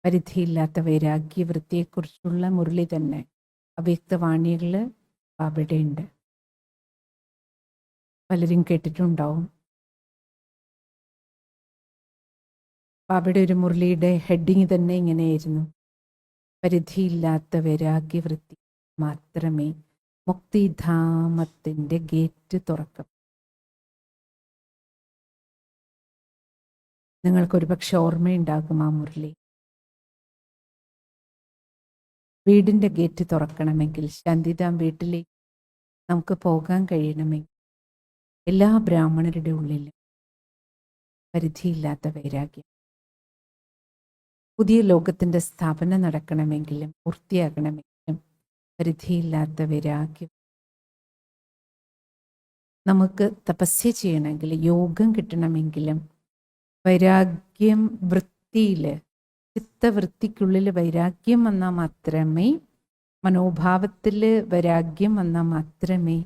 പരിധിയില്ലാത്ത വൈരാഗ്യവൃത്തിയെക്കുറിച്ചുള്ള മുരളി തന്നെ അവ്യക്തവാണികൾ അവിടെയുണ്ട്. പലരും കേട്ടിട്ടുണ്ടാവും. ബാബയുടെ ഒരു മുരളിയുടെ ഹെഡിങ് തന്നെ ഇങ്ങനെയായിരുന്നു: പരിധിയില്ലാത്ത വൈരാഗ്യവൃത്തി മാത്രമേ മുക്തിധാമത്തിൻ്റെ ഗേറ്റ് തുറക്കും. നിങ്ങൾക്കൊരു പക്ഷെ ഓർമ്മയുണ്ടാകും ആ മുരളി. വീടിൻ്റെ ഗേറ്റ് തുറക്കണമെങ്കിൽ, ശാന്തിധാം വീട്ടിലേക്ക് നമുക്ക് പോകാൻ കഴിയണമെങ്കിൽ, എല്ലാ ബ്രാഹ്മണരുടെ ഉള്ളിലും പരിധിയില്ലാത്ത വൈരാഗ്യം. പുതിയ ലോകത്തിൻ്റെ സ്ഥാപനം നടക്കണമെങ്കിലും പൂർത്തിയാകണമെങ്കിലും പരിധിയില്ലാത്ത വൈരാഗ്യം. നമുക്ക് തപസ്യ ചെയ്യണമെങ്കിൽ, യോഗം കിട്ടണമെങ്കിലും വൈരാഗ്യം വൃത്തിയിൽ, ചിത്തവൃത്തിക്കുള്ളിൽ വൈരാഗ്യം വന്നാൽ മാത്രമേ, മനോഭാവത്തിൽ വൈരാഗ്യം വന്നാൽ മാത്രമേ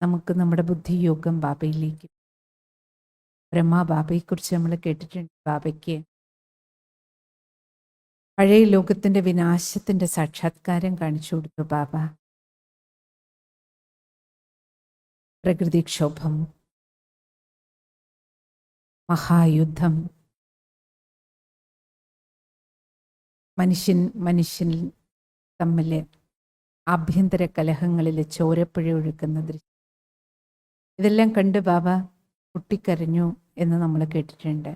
നമുക്ക് നമ്മുടെ ബുദ്ധിയോഗം ബാബയിലേക്ക്. ബ്രഹ്മ ബാബയെക്കുറിച്ച് നമ്മൾ കേട്ടിട്ടുണ്ട്. ബാബയ്ക്ക് പഴയ ലോകത്തിൻ്റെ വിനാശത്തിൻ്റെ സാക്ഷാത്കാരം കാണിച്ചു കൊടുത്തു ബാബ. പ്രകൃതിക്ഷോഭം, മഹായുദ്ധം, മനുഷ്യൻ തമ്മിൽ ആഭ്യന്തര കലഹങ്ങളിൽ ചോരപ്പുഴ ഒഴുക്കുന്ന ദൃശ്യം, ഇതെല്ലാം കണ്ട് ബാബ പൊട്ടിക്കരഞ്ഞു എന്ന് നമ്മൾ കേട്ടിട്ടുണ്ട്.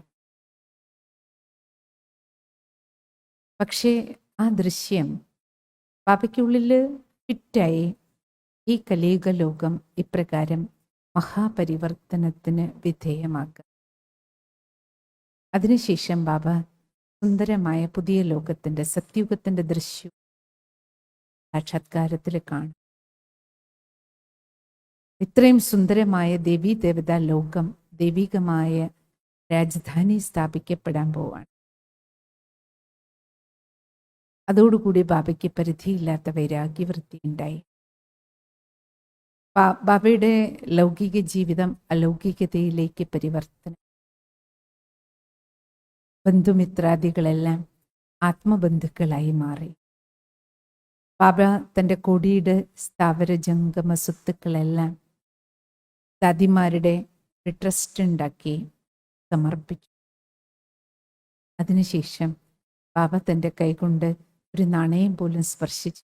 പക്ഷേ ആ ദൃശ്യം ബാബയ്ക്കുള്ളിൽ ഫിറ്റായി. ഈ കലിയുഗ ലോകം ഇപ്രകാരം മഹാപരിവർത്തനത്തിന് വിധേയമാക്കുക. അതിനുശേഷം ബാബ സുന്ദരമായ പുതിയ ലോകത്തിൻ്റെ, സത്യുഗത്തിൻ്റെ ദൃശ്യം സാക്ഷാത്കാരത്തിൽ കാണും. ഇത്രയും സുന്ദരമായ ദേവീ ദേവതാ ലോകം, ദൈവികമായ രാജധാനി സ്ഥാപിക്കപ്പെടാൻ പോവാണ്. അതോടുകൂടി ബാബയ്ക്ക് പരിധിയില്ലാത്ത വൈരാഗ്യവൃത്തി ഉണ്ടായി. ബാബയുടെ ലൗകിക ജീവിതം അലൗകികതയിലേക്ക് പരിവർത്തനം. ബന്ധുമിത്രാദികളെല്ലാം ആത്മബന്ധുക്കളായി മാറി. ബാബ തൻ്റെ കൊടിയുടെ സ്ഥാവര ജംഗമ സ്വത്തുക്കളെല്ലാം ദാദിമാരുടെ ഒരു ട്രസ്റ്റ് ഉണ്ടാക്കി സമർപ്പിച്ചു. അതിനുശേഷം ബാബ തൻ്റെ കൈകൊണ്ട് ഒരു നാണയം പോലും സ്പർശിച്ചു.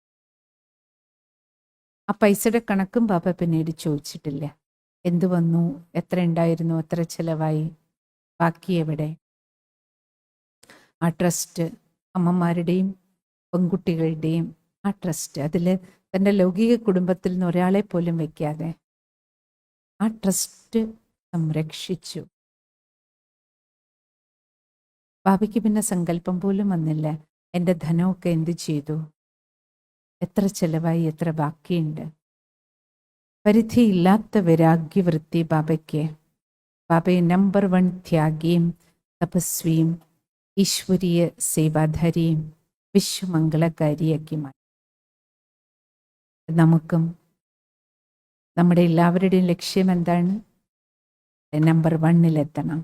ആ പൈസയുടെ കണക്കും ബാബ പിന്നീട് ചോദിച്ചിട്ടില്ല. എന്തു വന്നു, എത്ര ഉണ്ടായിരുന്നു, എത്ര ചിലവായി, ബാക്കി എവിടെ? ആ ട്രസ്റ്റ്, അമ്മമാരുടെയും പെൺകുട്ടികളുടെയും ആ ട്രസ്റ്റ്, അതിൽ തൻ്റെ ലൗകിക കുടുംബത്തിൽ നിന്ന് ഒരാളെ പോലും വയ്ക്കാതെ ആ ട്രസ്റ്റ് സംരക്ഷിച്ചു. ബാബയ്ക്ക് പിന്നെ സങ്കല്പം പോലും വന്നില്ല, എൻ്റെ ധനമൊക്കെ എന്ത് ചെയ്തു, എത്ര ചെലവായി, എത്ര ബാക്കിയുണ്ട്. പരിധിയില്ലാത്ത വൈരാഗ്യവൃത്തി ബാബയ്ക്ക്. ബാബയെ നമ്പർ 1 ത്യാഗിയും തപസ്വിയും ഈശ്വരീയ സേവാധാരിയും വിശ്വമംഗളകാരിയാക്കി മാറ്റി. നമുക്കും നമ്മുടെ എല്ലാവരുടെയും ലക്ഷ്യം എന്താണ്? നമ്പർ 1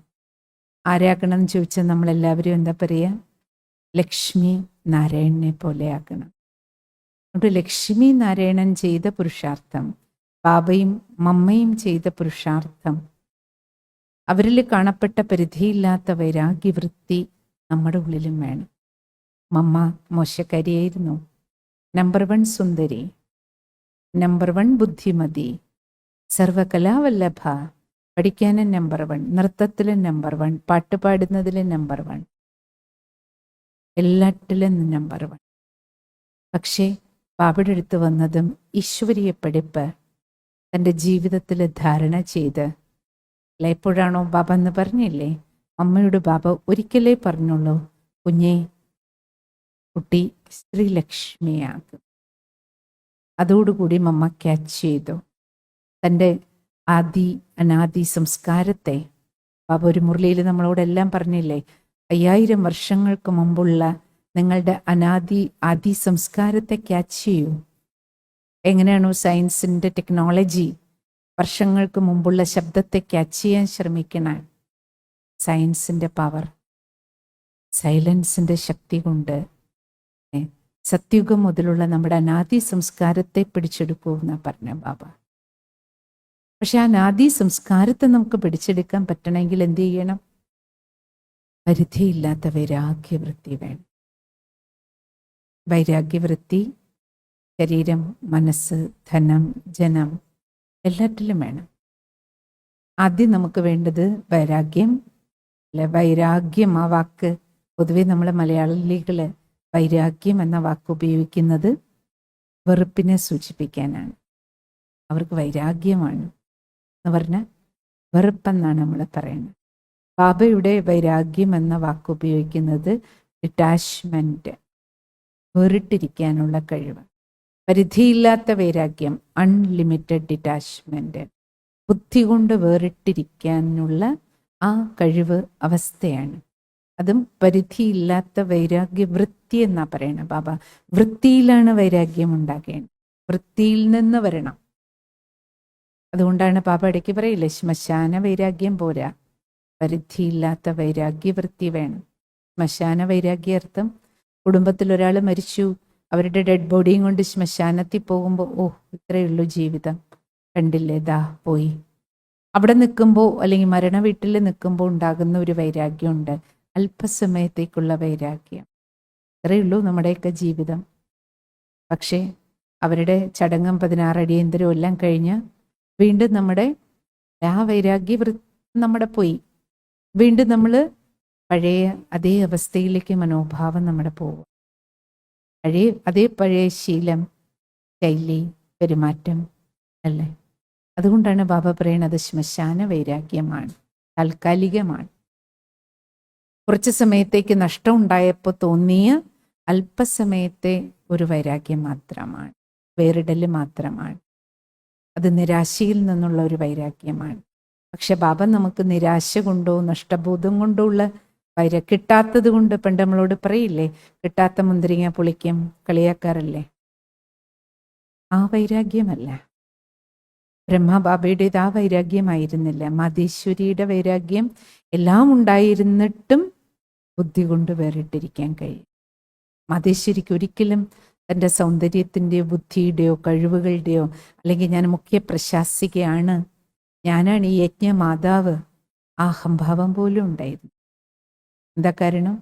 ആരാകണം എന്ന് ചോദിച്ചാൽ നമ്മളെല്ലാവരും എന്താ പറയുക? ലക്ഷ്മി നാരായണനെ പോലെ ആകണം. അതുകൊണ്ട് ലക്ഷ്മി നാരായണൻ ചെയ്ത പുരുഷാർത്ഥം, ബാബയും മമ്മയും ചെയ്ത പുരുഷാർത്ഥം, അവരിൽ കാണപ്പെട്ട പരിധിയില്ലാത്ത വൈരാഗ്യവൃത്തി നമ്മുടെ ഉള്ളിലും വേണം. മമ്മ മോശക്കാരിയായിരുന്നു. നമ്പർ 1 സുന്ദരി, നമ്പർ 1 ബുദ്ധിമതി, സർവകലാവല്ലഭ, പഠിക്കാനും നമ്പർ 1, നൃത്തത്തിലും നമ്പർ 1, പാട്ട് പാടുന്നതിലും നമ്പർ 1, എല്ലാറ്റിലും നമ്പർ 1. പക്ഷേ ബാബയുടെ അടുത്ത് വന്നതും ഈശ്വരീയ പഠിപ്പ് തൻ്റെ ജീവിതത്തിൽ ധാരണ ചെയ്ത്, അല്ല എപ്പോഴാണോ ബാബ എന്ന് പറഞ്ഞില്ലേ, അമ്മയോട് ബാബ ഒരിക്കലേ പറഞ്ഞുള്ളൂ, കുഞ്ഞേ, കുട്ടി ശ്രീലക്ഷ്മിയാകും. അതോടുകൂടി മമ്മ ക്യാച്ച് ചെയ്തു. തൻ്റെ അനാദി സംസ്കാരത്തെ ബാബ ഒരു മുരളിയിൽ നമ്മളോടെല്ലാം പറഞ്ഞില്ലേ, 5000 വർഷങ്ങൾക്ക് മുമ്പുള്ള നിങ്ങളുടെ ആദി സംസ്കാരത്തെ ക്യാച്ച് ചെയ്യൂ. എങ്ങനെയാണോ സയൻസിൻ്റെ ടെക്നോളജി വർഷങ്ങൾക്ക് മുമ്പുള്ള ശബ്ദത്തെ ക്യാച്ച് ചെയ്യാൻ ശ്രമിക്കണ, സയൻസിൻ്റെ പവർ സൈലൻസിൻ്റെ ശക്തി കൊണ്ട് സത്യുഗം മുതലുള്ള നമ്മുടെ അനാദി സംസ്കാരത്തെ പിടിച്ചെടുക്കൂ എന്നാ പറഞ്ഞ ബാബ. പക്ഷെ ആ അനാദി സംസ്കാരത്തെ നമുക്ക് പിടിച്ചെടുക്കാൻ പറ്റണമെങ്കിൽ എന്ത് ചെയ്യണം? പരിധിയില്ലാത്ത വൈരാഗ്യവൃത്തി വേണം. വൈരാഗ്യവൃത്തി ശരീരം, മനസ്സ്, ധനം, ജനം എല്ലാറ്റിലും വേണം. ആദ്യം നമുക്ക് വേണ്ടത് വൈരാഗ്യം. അല്ലെ, വൈരാഗ്യം ആ വാക്ക് പൊതുവെ നമ്മൾ മലയാളികൾ വൈരാഗ്യം എന്ന വാക്ക് ഉപയോഗിക്കുന്നത് വെറുപ്പിനെ സൂചിപ്പിക്കാനാണ്. അവർക്ക് വൈരാഗ്യമാണ് എന്ന് പറഞ്ഞാൽ വെറുപ്പെന്നാണ് നമ്മൾ പറയുന്നത്. ബാബയുടെ വൈരാഗ്യം എന്ന വാക്ക് ഉപയോഗിക്കുന്നത് ഡിറ്റാച്ച്മെൻറ്റ്, വേറിട്ടിരിക്കാനുള്ള കഴിവ്. പരിധിയില്ലാത്ത വൈരാഗ്യം, അൺലിമിറ്റഡ് ഡിറ്റാച്ച്മെൻറ്റ്, ബുദ്ധി കൊണ്ട് വേറിട്ടിരിക്കാനുള്ള ആ കഴിവ്, അവസ്ഥയാണ്. അതും പരിധിയില്ലാത്ത വൈരാഗ്യ വൃത്തി എന്നാ പറയണത് ബാബ. വൃത്തിയിലാണ് വൈരാഗ്യം ഉണ്ടാകേണ്ടത്, വൃത്തിയിൽ നിന്ന് വരണം. അതുകൊണ്ടാണ് ബാബ ഇടയ്ക്ക് പറയില്ലേ, ശ്മശാന വൈരാഗ്യം പോരാ, പരിധിയില്ലാത്ത വൈരാഗ്യവൃത്തി വേണം. ശ്മശാന വൈരാഗ്യാർത്ഥം കുടുംബത്തിൽ ഒരാൾ മരിച്ചു, അവരുടെ ഡെഡ് ബോഡിയും കൊണ്ട് ശ്മശാനത്തിൽ പോകുമ്പോൾ ഓ ഇത്രയേ ഉള്ളൂ ജീവിതം, കണ്ടില്ലേ ദാ പോയി. അവിടെ നിൽക്കുമ്പോൾ അല്ലെങ്കിൽ മരണ വീട്ടിൽ നിൽക്കുമ്പോൾ ഉണ്ടാകുന്ന ഒരു വൈരാഗ്യമുണ്ട്, അല്പസമയത്തേക്കുള്ള വൈരാഗ്യം. ഇത്രയേ ഉള്ളൂ നമ്മുടെയൊക്കെ ജീവിതം. പക്ഷേ അവരുടെ ചടങ്ങും 16 അടിയന്തരവും എല്ലാം കഴിഞ്ഞ് വീണ്ടും നമ്മുടെ ആ വൈരാഗ്യ നമ്മുടെ പോയി. വീണ്ടും നമ്മൾ പഴയ അതേ അവസ്ഥയിലേക്ക് മനോഭാവം നമ്മുടെ പോകും. പഴയ ശീലം, ശൈലി, പെരുമാറ്റം അല്ലേ. അതുകൊണ്ടാണ് ബാബ പറയുന്നത് ശ്മശാന വൈരാഗ്യമാണ്, താൽക്കാലികമാണ്. കുറച്ച് സമയത്തേക്ക് നഷ്ടം ഉണ്ടായപ്പോൾ തോന്നിയ അല്പസമയത്തെ ഒരു വൈരാഗ്യം മാത്രമാണ്, വേറിടൽ മാത്രമാണ്. അത് നിരാശയിൽ നിന്നുള്ള ഒരു വൈരാഗ്യമാണ്. പക്ഷെ ബാബ നമുക്ക് നിരാശ കൊണ്ടോ നഷ്ടബോധം കൊണ്ടോ ഉള്ള കിട്ടാത്തത് കൊണ്ട്, പണ്ട് നമ്മളോട് പറയില്ലേ, കിട്ടാത്ത മുന്തിരിങ്ങ പുളിക്കും, കളിയാക്കാറല്ലേ. ആ വൈരാഗ്യമല്ല. ബ്രഹ്മബാബയുടേത് ആ വൈരാഗ്യമായിരുന്നില്ല. മാതേശ്വരിയുടെ വൈരാഗ്യം എല്ലാം ഉണ്ടായിരുന്നിട്ടും ബുദ്ധി കൊണ്ട് വേറിട്ടിരിക്കാൻ കഴിയും. മാതേശ്വരിക്ക് ഒരിക്കലും തൻ്റെ സൗന്ദര്യത്തിൻ്റെയോ ബുദ്ധിയുടെയോ കഴിവുകളുടെയോ അല്ലെങ്കിൽ ഞാൻ മുഖ്യ പ്രശാസികയാണ്, ഞാനാണ് ഈ യജ്ഞമാതാവ്, ആ അഹംഭാവം പോലും ഉണ്ടായിരുന്നു. എന്താ കാരണം?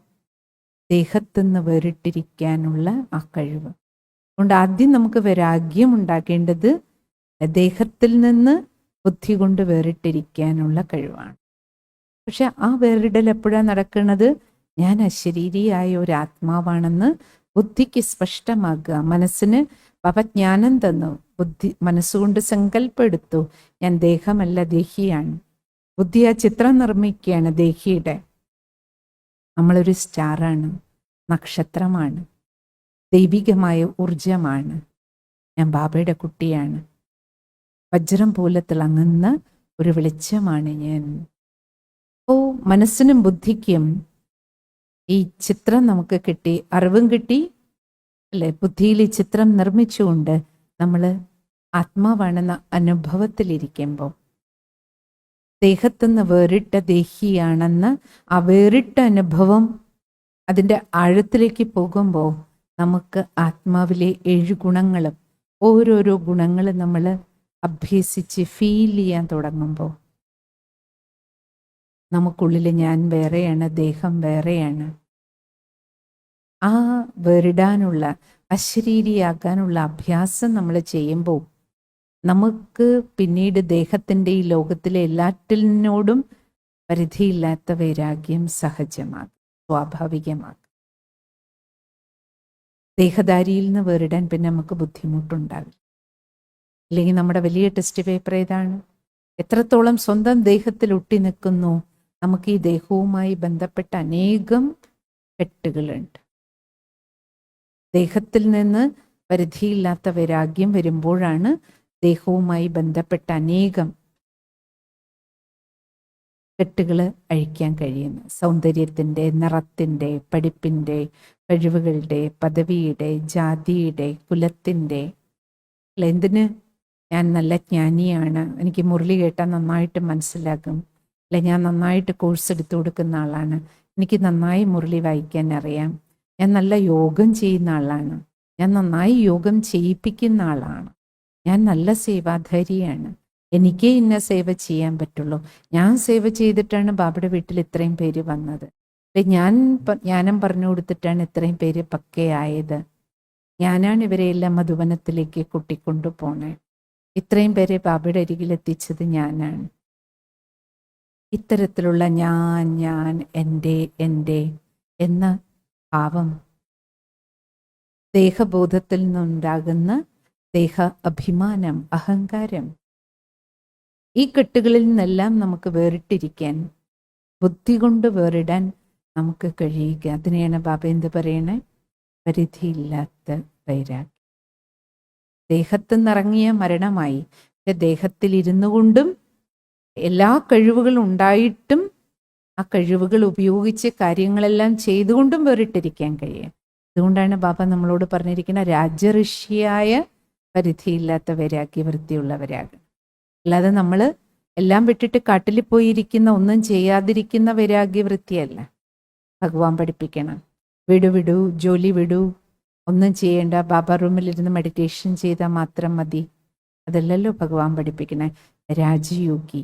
ദേഹത്തുനിന്ന് വേറിട്ടിരിക്കാനുള്ള ആ കഴിവ്. അതുകൊണ്ട് ആദ്യം നമുക്ക് വൈരാഗ്യം ഉണ്ടാക്കേണ്ടത് ദേഹത്തിൽ നിന്ന് ബുദ്ധി കൊണ്ട് വേറിട്ടിരിക്കാനുള്ള കഴിവാണ്. പക്ഷെ ആ വേറിടൽ എപ്പോഴാണ് നടക്കുന്നത്? ഞാൻ അശരീരിയായ ഒരു ആത്മാവാണെന്ന് ബുദ്ധിക്ക് സ്പഷ്ടമാകുക. മനസ്സിന് പവജ്ഞാനം തന്നു, മനസ്സുകൊണ്ട് സങ്കല്പം എടുത്തു, ഞാൻ ദേഹമല്ല ദേഹിയാണ്. ബുദ്ധി ആ ചിത്രം നിർമ്മിക്കുകയാണ് ദേഹിയുടെ. നമ്മളൊരു സ്റ്റാറാണ്, നക്ഷത്രമാണ്, ദൈവികമായ ഊർജമാണ്, ഞാൻ ബാബയുടെ കുട്ടിയാണ്, വജ്രം പോലെ തിളങ്ങുന്ന ഒരു വെളിച്ചമാണ് ഞാൻ. അപ്പോൾ മനസ്സിനും ബുദ്ധിക്കും ഈ ചിത്രം നമുക്ക് കിട്ടി, അറിവും കിട്ടി അല്ലെ. ബുദ്ധിയിൽ ഈ ചിത്രം നിർമ്മിച്ചുകൊണ്ട് നമ്മൾ ആത്മാവാണെന്ന അനുഭവത്തിലിരിക്കുമ്പോൾ ദേഹത്തുനിന്ന് വേറിട്ട ദേഹിയാണെന്ന് ആ വേറിട്ട അനുഭവം അതിൻ്റെ ആഴത്തിലേക്ക് പോകുമ്പോൾ നമുക്ക് ആത്മാവിലെ 7 ഗുണങ്ങളും ഓരോരോ ഗുണങ്ങൾ നമ്മൾ അഭ്യസിച്ച് ഫീൽ ചെയ്യാൻ തുടങ്ങുമ്പോൾ നമുക്കുള്ളിൽ ഞാൻ വേറെയാണ്, ദേഹം വേറെയാണ്. ആ വേറിടാനുള്ള, അശരീരിയാക്കാനുള്ള അഭ്യാസം നമ്മൾ ചെയ്യുമ്പോൾ നമുക്ക് പിന്നീട് ദേഹത്തിൻ്റെ ഈ ലോകത്തിലെ എല്ലാറ്റിനോടും പരിധിയില്ലാത്ത വൈരാഗ്യം സഹജമാകും, സ്വാഭാവികമാകും. ദേഹധാരിയിൽ നിന്ന് വേറിടാൻ പിന്നെ നമുക്ക് ബുദ്ധിമുട്ടുണ്ടാവില്ല. അല്ലെങ്കിൽ നമ്മുടെ വലിയ ടെസ്റ്റ് പേപ്പർ ഏതാണ്? എത്രത്തോളം സ്വന്തം ദേഹത്തിൽ ഒട്ടി നിൽക്കുന്നു. നമുക്ക് ഈ ദേഹവുമായി ബന്ധപ്പെട്ട അനേകം കെട്ടുകളുണ്ട്. ദേഹത്തിൽ നിന്ന് പരിധിയില്ലാത്ത വൈരാഗ്യം വരുമ്പോഴാണ് ദേഹവുമായി ബന്ധപ്പെട്ട അനേകം കെട്ടുകൾ അഴിക്കാൻ കഴിയുന്നത്. സൗന്ദര്യത്തിൻ്റെ, നിറത്തിൻ്റെ, പഠിപ്പിൻ്റെ, കഴിവുകളുടെ, പദവിയുടെ, ജാതിയുടെ, കുലത്തിൻ്റെ. എന്തിന്? ഞാൻ നല്ല ജ്ഞാനിയാണ്, എനിക്ക് മുരളി കേട്ടാൽ നന്നായിട്ട് മനസ്സിലാക്കും, അല്ലെ ഞാൻ നന്നായിട്ട് കോഴ്സ് എടുത്തു കൊടുക്കുന്ന ആളാണ്, എനിക്ക് നന്നായി മുരളി വായിക്കാൻ അറിയാം, ഞാൻ നല്ല യോഗം ചെയ്യുന്ന ആളാണ്, ഞാൻ നന്നായി യോഗം ചെയ്യിപ്പിക്കുന്ന ആളാണ്, ഞാൻ നല്ല സേവാധാരിയാണ്, എനിക്കേ ഇന്ന സേവ ചെയ്യാൻ പറ്റുള്ളൂ, ഞാൻ സേവ ചെയ്തിട്ടാണ് ബാബയുടെ വീട്ടിൽ ഇത്രയും പേര് വന്നത്, ഞാൻ ജ്ഞാനം പറഞ്ഞു കൊടുത്തിട്ടാണ് ഇത്രയും പേര് പക്കയായത്, ഞാനാണ് ഇവരെയെല്ലാം മധുവനത്തിലേക്ക് കൂട്ടിക്കൊണ്ടു പോണേ, ഇത്രയും പേരെ ബാബയുടെ അരികിൽ എത്തിച്ചത് ഞാനാണ്. ഇത്തരത്തിലുള്ള ഞാൻ എൻ്റെ എന്ന ഭാവം ദേഹബോധത്തിൽ നിന്നുണ്ടാകുന്ന ദേഹ അഭിമാനം, അഹങ്കാരം, ഈ കെട്ടുകളിൽ നിന്നെല്ലാം നമുക്ക് വേറിട്ടിരിക്കാൻ, ബുദ്ധി കൊണ്ട് വേറിടാൻ നമുക്ക് കഴിയുക. അതിനെയാണ് ബാബ എന്ത് പറയണേ? പരിധിയില്ലാത്ത വൈരാഗ്യം. ദേഹത്ത് നിറങ്ങിയ മരണമായി, ദേഹത്തിൽ ഇരുന്നു കൊണ്ടും എല്ലാ കഴിവുകളും ഉണ്ടായിട്ടും ആ കഴിവുകൾ ഉപയോഗിച്ച് കാര്യങ്ങളെല്ലാം ചെയ്തുകൊണ്ടും വേറിട്ടിരിക്കാൻ കഴിയും. അതുകൊണ്ടാണ് ബാബ നമ്മളോട് പറഞ്ഞിരിക്കുന്ന രാജഋഷിയായ പരിധിയില്ലാത്ത വൈരാഗ്യ വൃത്തിയുള്ളവരാകണം. അല്ലാതെ നമ്മൾ എല്ലാം വിട്ടിട്ട് കാട്ടിൽ പോയിരിക്കുന്ന, ഒന്നും ചെയ്യാതിരിക്കുന്ന വൈരാഗ്യവൃത്തിയല്ല ഭഗവാൻ പഠിപ്പിക്കണം. വിടു, ജോലി വിടൂ, ഒന്നും ചെയ്യേണ്ട, ബാബ റൂമിലിരുന്ന് മെഡിറ്റേഷൻ ചെയ്താൽ മാത്രം മതി, അതല്ലല്ലോ ഭഗവാൻ പഠിപ്പിക്കണേ. രാജയോഗി,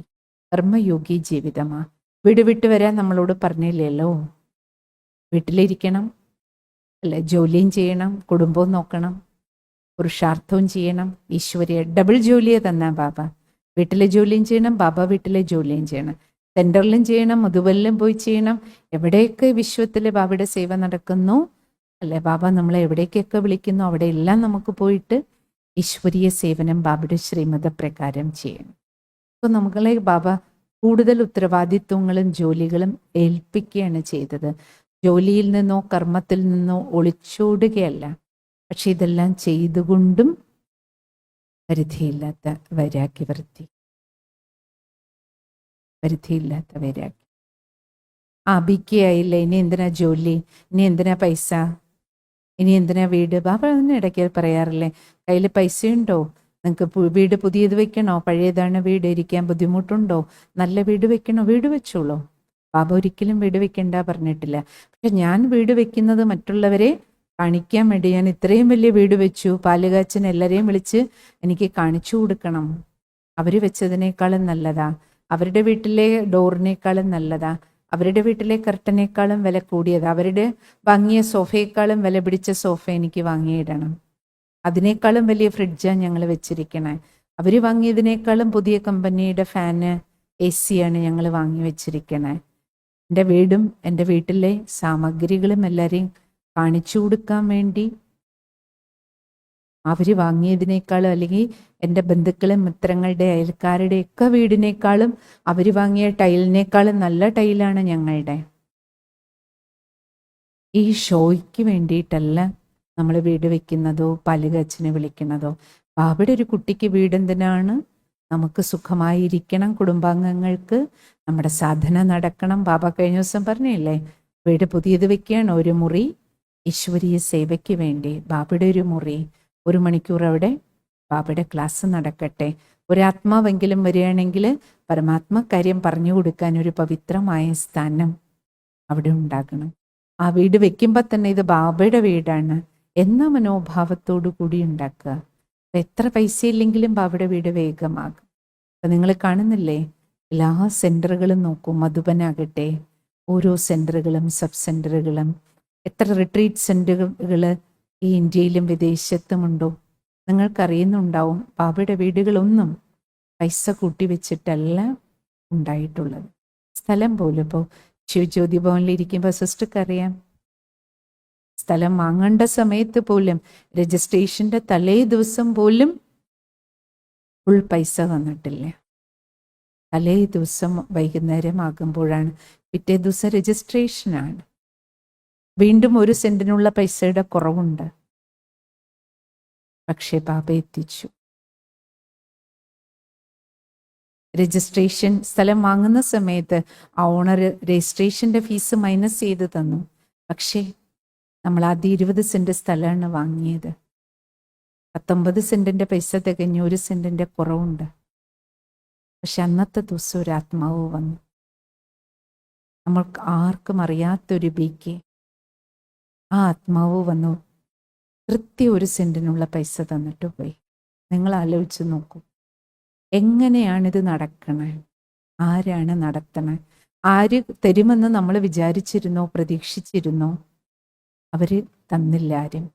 കർമ്മയോഗി ജീവിതമാ. വിട്ട് വരാൻ നമ്മളോട് പറഞ്ഞില്ലല്ലോ. വീട്ടിലിരിക്കണം അല്ലെ, ജോലിയും ചെയ്യണം, കുടുംബവും നോക്കണം, പുരുഷാർത്ഥവും ചെയ്യണം. ഈശ്വരീയ ഡബിൾ ജോലിയെ തന്നാ ബാബ. വീട്ടിലെ ജോലിയും ചെയ്യണം, ബാബ വീട്ടിലെ ജോലിയും ചെയ്യണം, സെൻറ്ററിലും ചെയ്യണം, മധുബനിലും പോയി ചെയ്യണം. എവിടെയൊക്കെ വിശ്വത്തിൽ ബാബയുടെ സേവ നടക്കുന്നു അല്ലെ, ബാബ നമ്മളെ എവിടേക്കൊക്കെ വിളിക്കുന്നു അവിടെയെല്ലാം നമുക്ക് പോയിട്ട് ഈശ്വരീയ സേവനം ബാബയുടെ ശ്രീമതപ്രകാരം ചെയ്യണം. അപ്പോൾ നമ്മളെ ബാബ കൂടുതൽ ഉത്തരവാദിത്വങ്ങളും ജോലികളും ഏൽപ്പിക്കുകയാണ് ചെയ്തത്. ജോലിയിൽ നിന്നോ കർമ്മത്തിൽ നിന്നോ ഒളിച്ചോടുകയല്ല. പക്ഷെ ഇതെല്ലാം ചെയ്തുകൊണ്ടും പരിധിയില്ലാത്ത വൈരാഗ്യവൃത്തി, പരിധിയില്ലാത്ത വൈരാഗ്യം. ബിക്കായില്ല, ഇനി എന്തിനാ ജോലി, ഇനി എന്തിനാ പൈസ, ഇനി എന്തിനാ വീട്. ബാബ അതിന് ഇടയ്ക്ക് പറയാറില്ലേ, കയ്യിൽ പൈസയുണ്ടോ, നിങ്ങൾക്ക് വീട് പുതിയത് വെക്കണോ, പഴയതാണ് വീട്, ഇരിക്കാൻ ബുദ്ധിമുട്ടുണ്ടോ, നല്ല വീട് വെക്കണോ, വീട് വെച്ചോളൂ. ബാബ ഒരിക്കലും വീട് വെക്കണ്ട പറഞ്ഞിട്ടില്ല. പക്ഷെ ഞാൻ വീട് വെക്കുന്നത് മറ്റുള്ളവരെ കാണിക്കാൻ വേണ്ടി. ഞാൻ ഇത്രയും വലിയ വീട് വെച്ചു, പാലുകാച്ചൻ എല്ലാവരെയും വിളിച്ച് എനിക്ക് കാണിച്ചു കൊടുക്കണം. അവർ വെച്ചതിനേക്കാളും നല്ലതാ, അവരുടെ വീട്ടിലെ ഡോറിനേക്കാളും നല്ലതാ, അവരുടെ വീട്ടിലെ കർട്ടനേക്കാളും വില കൂടിയതാ, അവരുടെ വാങ്ങിയ സോഫയേക്കാളും വില പിടിച്ച സോഫ എനിക്ക് വാങ്ങിയിടണം, അതിനേക്കാളും വലിയ ഫ്രിഡ്ജാണ് ഞങ്ങൾ വെച്ചിരിക്കണേ, അവർ വാങ്ങിയതിനേക്കാളും പുതിയ കമ്പനിയുടെ ഫാന് AC ആണ് ഞങ്ങൾ വാങ്ങി വെച്ചിരിക്കണേ. എൻ്റെ വീടും എൻ്റെ വീട്ടിലെ സാമഗ്രികളും എല്ലാവരെയും കാണിച്ചു കൊടുക്കാൻ വേണ്ടി അവർ വാങ്ങിയതിനേക്കാളും, അല്ലെങ്കിൽ എൻ്റെ ബന്ധുക്കളും മിത്രങ്ങളുടെ അയൽക്കാരുടെയൊക്കെ വീടിനേക്കാളും അവർ വാങ്ങിയ ടൈലിനേക്കാളും നല്ല ടൈലാണ് ഞങ്ങളുടെ. ഈ ഷോയ്ക്ക് വേണ്ടിയിട്ടല്ല നമ്മൾ വീട് വെക്കുന്നതോ പാലുകാച്ചിനെ വിളിക്കുന്നതോ. ബാബയുടെ ഒരു കുട്ടിക്ക് വീടെന്തിനാണ്? നമുക്ക് സുഖമായിരിക്കണം, കുടുംബാംഗങ്ങൾക്ക് നമ്മുടെ സാധന നടക്കണം. ബാബ കഴിഞ്ഞ ദിവസം പറഞ്ഞില്ലേ, വീട് പുതിയത് വെക്കുകയാണ്, ഒരു മുറി ഈശ്വരീയ സേവയ്ക്ക് വേണ്ടി. ബാബയുടെ ഒരു മുറി, 1 മണിക്കൂർ അവിടെ ബാബയുടെ ക്ലാസ് നടക്കട്ടെ. ഒരാത്മാവെങ്കിലും വരികയാണെങ്കിൽ പരമാത്മ കാര്യം പറഞ്ഞു കൊടുക്കാൻ ഒരു പവിത്രമായ സ്ഥാനം അവിടെ ഉണ്ടാകണം. ആ വീട് വെക്കുമ്പോൾ തന്നെ ഇത് ബാബയുടെ വീടാണ് എന്ന മനോഭാവത്തോടു കൂടി ഉണ്ടാക്കുക. എത്ര പൈസ ഇല്ലെങ്കിലും ബാബയുടെ വീട് വേഗമാകും. അപ്പം നിങ്ങൾ കാണുന്നില്ലേ, എല്ലാ സെൻറ്ററുകളും നോക്കൂ, മധുബനാകട്ടെ, ഓരോ സെൻറ്ററുകളും സബ് സെൻറ്ററുകളും, എത്ര റിട്രീറ്റ് സെൻറ്ററുകൾ ഈ ഇന്ത്യയിലും വിദേശത്തുമുണ്ടോ നിങ്ങൾക്കറിയുന്നുണ്ടാവും. ബാബയുടെ വീടുകളൊന്നും പൈസ കൂട്ടി വെച്ചിട്ടല്ല ഉണ്ടായിട്ടുള്ളത്. സ്ഥലം പോലും ഇപ്പോൾ ശിവജ്യോതി ഭവനിലിരിക്കുമ്പോൾ സിസ്റ്റർക്കറിയാം, സ്ഥലം വാങ്ങേണ്ട സമയത്ത് പോലും, രജിസ്ട്രേഷൻ്റെ തലേ ദിവസം പോലും ഫുൾ പൈസ വന്നിട്ടില്ല. തലേ ദിവസം വൈകുന്നേരം ആകുമ്പോഴാണ്, പിറ്റേ ദിവസം രജിസ്ട്രേഷനാണ്, വീണ്ടും 1 സെന്റിനുള്ള പൈസയുടെ കുറവുണ്ട്. പക്ഷേ ബാബ എത്തിച്ചു. രജിസ്ട്രേഷൻ സ്ഥലം വാങ്ങുന്ന സമയത്ത് ആ ഓണർ രജിസ്ട്രേഷൻ്റെ ഫീസ് മൈനസ് ചെയ്ത് തന്നു. പക്ഷേ നമ്മൾ ആദ്യം 20 സെന്റ് സ്ഥലമാണ് വാങ്ങിയത്. 19 സെന്റിൻ്റെ പൈസ തികഞ്ഞു, 1 സെന്റിൻ്റെ കുറവുണ്ട്. പക്ഷെ അന്നത്തെ ദിവസം ഒരു ആത്മാവ് വന്നു. നമ്മൾക്ക് ആർക്കും അറിയാത്തൊരു ബിക്ക് ആ ആത്മാവ് വന്നു കൃത്യം 1 സെന്റിനുള്ള പൈസ തന്നിട്ട് പോയി. നിങ്ങൾ ആലോചിച്ച് നോക്കൂ, എങ്ങനെയാണിത് നടക്കണേ? ആരാണ് നടത്തണേ? ആര് തരുമെന്ന് നമ്മൾ വിചാരിച്ചിരുന്നോ, പ്രതീക്ഷിച്ചിരുന്നോ? അവര് തന്നില്ല ആരും.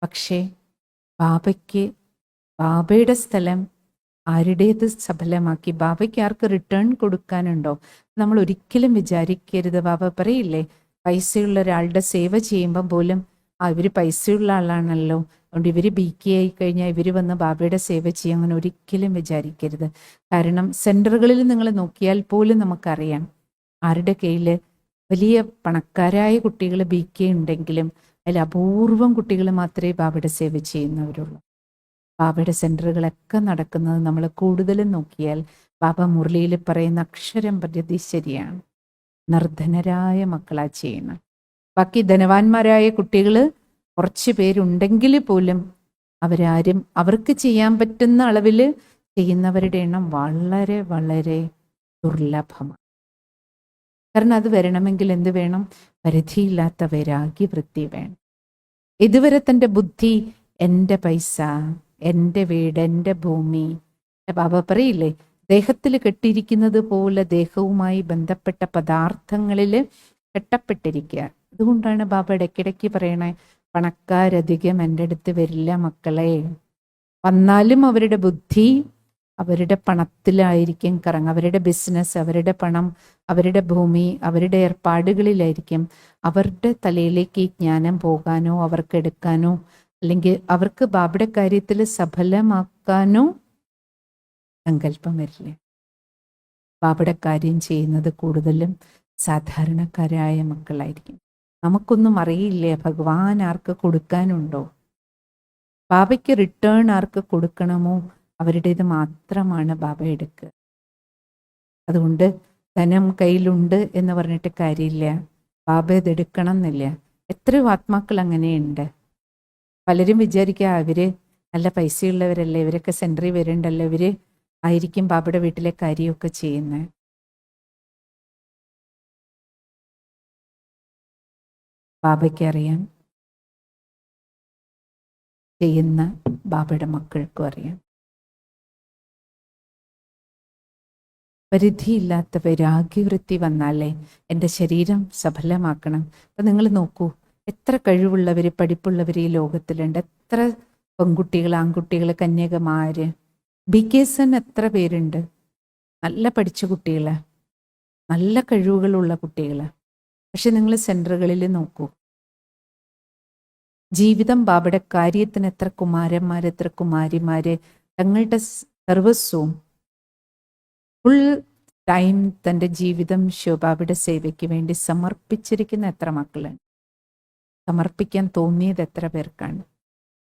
പക്ഷേ ബാബയുടെ സ്ഥലം ആരുടേത് സഫലമാക്കി. ബാബയ്ക്ക് ആർക്ക് റിട്ടേൺ കൊടുക്കാനുണ്ടോ? നമ്മൾ ഒരിക്കലും വിചാരിക്കരുത്. ബാബ പറയില്ലേ, പൈസയുള്ള ഒരാളുടെ സേവ ചെയ്യുമ്പം പോലും ഇവർ പൈസയുള്ള ആളാണല്ലോ, അതുകൊണ്ട് ഇവർ BK ആയി കഴിഞ്ഞാൽ ഇവർ വന്ന് ബാബയുടെ സേവ ചെയ്യും, അങ്ങനെ ഒരിക്കലും വിചാരിക്കരുത്. കാരണം സെൻറ്ററുകളിൽ നിങ്ങൾ നോക്കിയാൽ പോലും നമുക്കറിയാം ആരുടെ കയ്യിൽ വലിയ പണക്കാരായ കുട്ടികൾ BK ഉണ്ടെങ്കിലും അതിൽ അപൂർവം കുട്ടികൾ മാത്രമേ ബാബയുടെ സേവ ചെയ്യുന്നവരുള്ളൂ. ബാബയുടെ സെൻറ്ററുകളൊക്കെ നടക്കുന്നത് നമ്മൾ കൂടുതലും നോക്കിയാൽ ബാബ മുരളിയിൽ പറയുന്ന അക്ഷരം പദ്ധതി ശരിയാണ്. നിർധനരായ മക്കളാ ചെയ്യണം. ബാക്കി ധനവാന്മാരായ കുട്ടികൾ കുറച്ച് പേരുണ്ടെങ്കിൽ പോലും അവരാരും അവർക്ക് ചെയ്യാൻ പറ്റുന്ന അളവിൽ ചെയ്യുന്നവരുടെ എണ്ണം വളരെ വളരെ ദുർലഭമാണ്. കാരണം അത് വരണമെങ്കിൽ എന്ത് വേണം? പരിധിയില്ലാത്ത വൈരാഗ്യവൃത്തി വേണം. ഇതുവരെ തൻ്റെ ബുദ്ധി എൻ്റെ പൈസ, എൻ്റെ വീട്, എൻ്റെ ഭൂമി, ബാബ പറയില്ലേ, ദേഹത്തിൽ കെട്ടിയിരിക്കുന്നത് പോലെ ദേഹവുമായി ബന്ധപ്പെട്ട പദാർത്ഥങ്ങളിൽ കെട്ടപ്പെട്ടിരിക്കുക. അതുകൊണ്ടാണ് ബാബ ഇടയ്ക്കിടയ്ക്ക് പറയണേ, പണക്കാരധികം എൻ്റെ അടുത്ത് വരില്ല മക്കളെ. വന്നാലും അവരുടെ ബുദ്ധി അവരുടെ പണത്തിലായിരിക്കും കറങ്ങുക. അവരുടെ ബിസിനസ്, അവരുടെ പണം, അവരുടെ ഭൂമി, അവരുടെ ഏർപ്പാടുകളിലായിരിക്കും. അവരുടെ തലയിലേക്ക് ഈ ജ്ഞാനം പോകാനോ അവർക്ക് എടുക്കാനോ അല്ലെങ്കിൽ അവർക്ക് ബാബയുടെ കാര്യത്തിൽ സഫലമാക്കാനോ സങ്കല്പം വരില്ല. ബാബയുടെ കാര്യം ചെയ്യുന്നത് കൂടുതലും സാധാരണക്കാരായ മക്കളായിരിക്കും. നമുക്കൊന്നും അറിയില്ലേ ഭഗവാൻ ആർക്ക് കൊടുക്കാനുണ്ടോ, ബാബയ്ക്ക് റിട്ടേൺ ആർക്ക് കൊടുക്കണമോ അവരുടേത് മാത്രമാണ് ബാബ എടുക്കുക. അതുകൊണ്ട് ധനം കയ്യിലുണ്ട് എന്ന് പറഞ്ഞിട്ട് കാര്യമില്ല, ബാബ ഇതെടുക്കണം എന്നില്ല. എത്രയോ ആത്മാക്കൾ അങ്ങനെയുണ്ട്. പലരും വിചാരിക്കുക അവര് നല്ല പൈസയുള്ളവരല്ലേ, ഇവരൊക്കെ സെൻറ്ററിൽ വരുന്നുണ്ടല്ലോ, ഇവര് ആയിരിക്കും ബാബയുടെ വീട്ടിലെ കാര്യമൊക്കെ ചെയ്യുന്നത്. ബാബയ്ക്ക് അറിയാം, ചെയ്യുന്ന ബാബയുടെ മക്കൾക്കും അറിയാം. പരിധിയില്ലാത്ത വൈരാഗ്യവൃത്തി വന്നാലേ എൻ്റെ ശരീരം സഫലമാക്കണം. അപ്പം നിങ്ങൾ നോക്കൂ, എത്ര കഴിവുള്ളവർ, പഠിപ്പുള്ളവർ ഈ ലോകത്തിലുണ്ട്. എത്ര പെൺകുട്ടികൾ, ആൺകുട്ടികൾ, കന്യകമാര്, BKSN എത്ര പേരുണ്ട്. നല്ല പഠിച്ച കുട്ടികൾ, നല്ല കഴിവുകളുള്ള കുട്ടികൾ. പക്ഷെ നിങ്ങൾ സെൻറ്ററുകളിൽ നോക്കൂ, ജീവിതം ബാബയുടെ കാര്യത്തിന് എത്ര കുമാരന്മാർ, എത്ര കുമാരിമാര് തങ്ങളുടെ സർവസ്വവും ഫുൾ ടൈം തൻ്റെ ജീവിതം ശിവബാബയുടെ സേവയ്ക്ക് വേണ്ടി സമർപ്പിച്ചിരിക്കുന്ന എത്ര മക്കളുണ്ട്. സമർപ്പിക്കാൻ തോന്നിയത് എത്ര പേർക്കാണ്.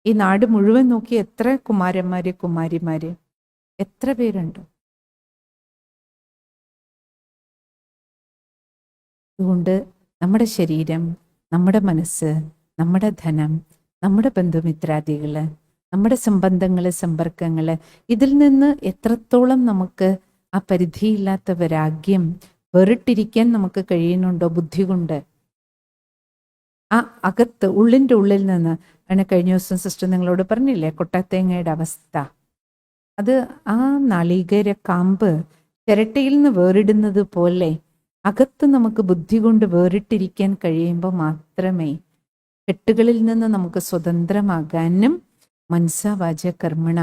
ഈ നാട് മുഴുവൻ നോക്കി എത്ര കുമാരന്മാര്, കുമാരിമാര് എത്ര പേരുണ്ട്. അതുകൊണ്ട് നമ്മുടെ ശരീരം, നമ്മുടെ മനസ്സ്, നമ്മുടെ ധനം, നമ്മുടെ ബന്ധുമിത്രാദികൾ, നമ്മുടെ സംബന്ധങ്ങൾ, സമ്പർക്കങ്ങൾ, ഇതിൽ നിന്ന് എത്രത്തോളം നമുക്ക് ആ പരിധിയില്ലാത്ത വൈരാഗ്യം വേറിട്ടിരിക്കാൻ നമുക്ക് കഴിയുന്നുണ്ടോ ബുദ്ധി കൊണ്ട്? ആ അകത്ത് ഉള്ളിൻ്റെ ഉള്ളിൽ നിന്ന് ആണ്. കഴിഞ്ഞ ദിവസം സിസ്റ്റർ നിങ്ങളോട് പറഞ്ഞില്ലേ കൊട്ടത്തേങ്ങയുടെ അവസ്ഥ. അത് ആ നാളികേര കാമ്പ് ചിരട്ടയിൽ നിന്ന് വേറിടുന്നത് പോലെ അകത്ത് നമുക്ക് ബുദ്ധി കൊണ്ട് വേറിട്ടിരിക്കാൻ കഴിയുമ്പോൾ മാത്രമേ കെട്ടുകളിൽ നിന്ന് നമുക്ക് സ്വതന്ത്രമാകാനും മനസ്സാ വാച കർമ്മണ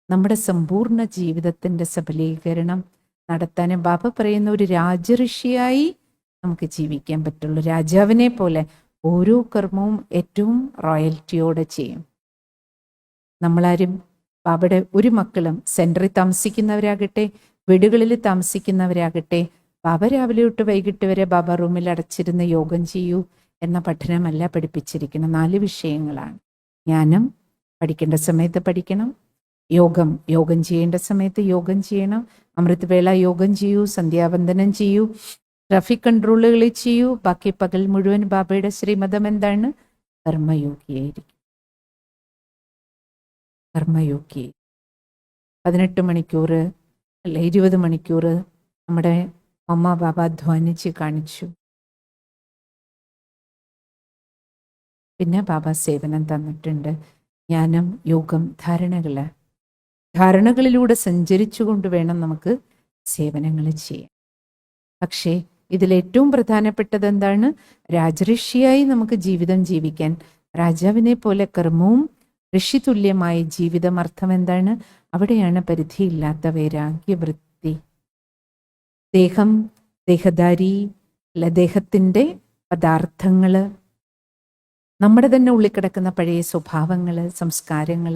നമ്മുടെ സമ്പൂർണ്ണ ജീവിതത്തിൻ്റെ സബലീകരണം നടത്താനും ബാബ പറയുന്ന ഒരു രാജഋഷിയായി നമുക്ക് ജീവിക്കാൻ പറ്റുള്ളൂ. രാജാവിനെ പോലെ ഓരോ കർമ്മവും ഏറ്റവും റോയൽറ്റിയോടെ ചെയ്യും. നമ്മളാരും ബാബയുടെ ഒരു മക്കളും സെൻറ്ററിൽ താമസിക്കുന്നവരാകട്ടെ, വീടുകളിൽ താമസിക്കുന്നവരാകട്ടെ, ബാബ രാവിലെ തൊട്ട് വൈകിട്ട് വരെ ബാബ റൂമിൽ അടച്ചിരുന്ന് യോഗം ചെയ്യൂ എന്ന പഠനമല്ല പഠിപ്പിച്ചിരിക്കണം. 4 വിഷയങ്ങളാണ്. ജ്ഞാനം പഠിക്കേണ്ട സമയത്ത് പഠിക്കണം, യോഗം ചെയ്യേണ്ട സമയത്ത് യോഗം ചെയ്യണം, അമൃതവേള യോഗം ചെയ്യൂ, സന്ധ്യാവന്ദനം ചെയ്യൂ, ട്രാഫിക് കൺട്രോളുകളിൽ ചെയ്യൂ. ബാക്കി പകൽ മുഴുവൻ ബാബയുടെ ശ്രീമതം എന്താണ്? കർമ്മയോഗിയായിരിക്കും. കർമ്മയോഗി 18 മണിക്കൂർ അല്ല 20 മണിക്കൂർ നമ്മുടെ അമ്മ ബാബ അധ്വാനിച്ച് കാണിച്ചു. പിന്നെ ബാബ സേവനം തന്നിട്ടുണ്ട്. ജ്ഞാനം, യോഗം, ധാരണകളിലൂടെ സഞ്ചരിച്ചുകൊണ്ട് വേണം നമുക്ക് സേവനങ്ങൾ ചെയ്യാൻ. പക്ഷേ ഇതിലേറ്റവും പ്രധാനപ്പെട്ടത് എന്താണ്? രാജഋഷിയായി നമുക്ക് ജീവിതം ജീവിക്കാൻ, രാജാവിനെ പോലെ കർമ്മവും ഋഷിതുല്യമായ ജീവിതം. അർത്ഥം എന്താണ്? അവിടെയാണ് പരിധിയില്ലാത്ത വൈരാഗ്യവൃത്തി. ദേഹം, ദേഹധാരി, ദേഹത്തിൻ്റെ പദാർത്ഥങ്ങൾ, നമ്മുടെ തന്നെ ഉള്ളിൽ കിടക്കുന്ന പഴയ സ്വഭാവങ്ങൾ, സംസ്കാരങ്ങൾ,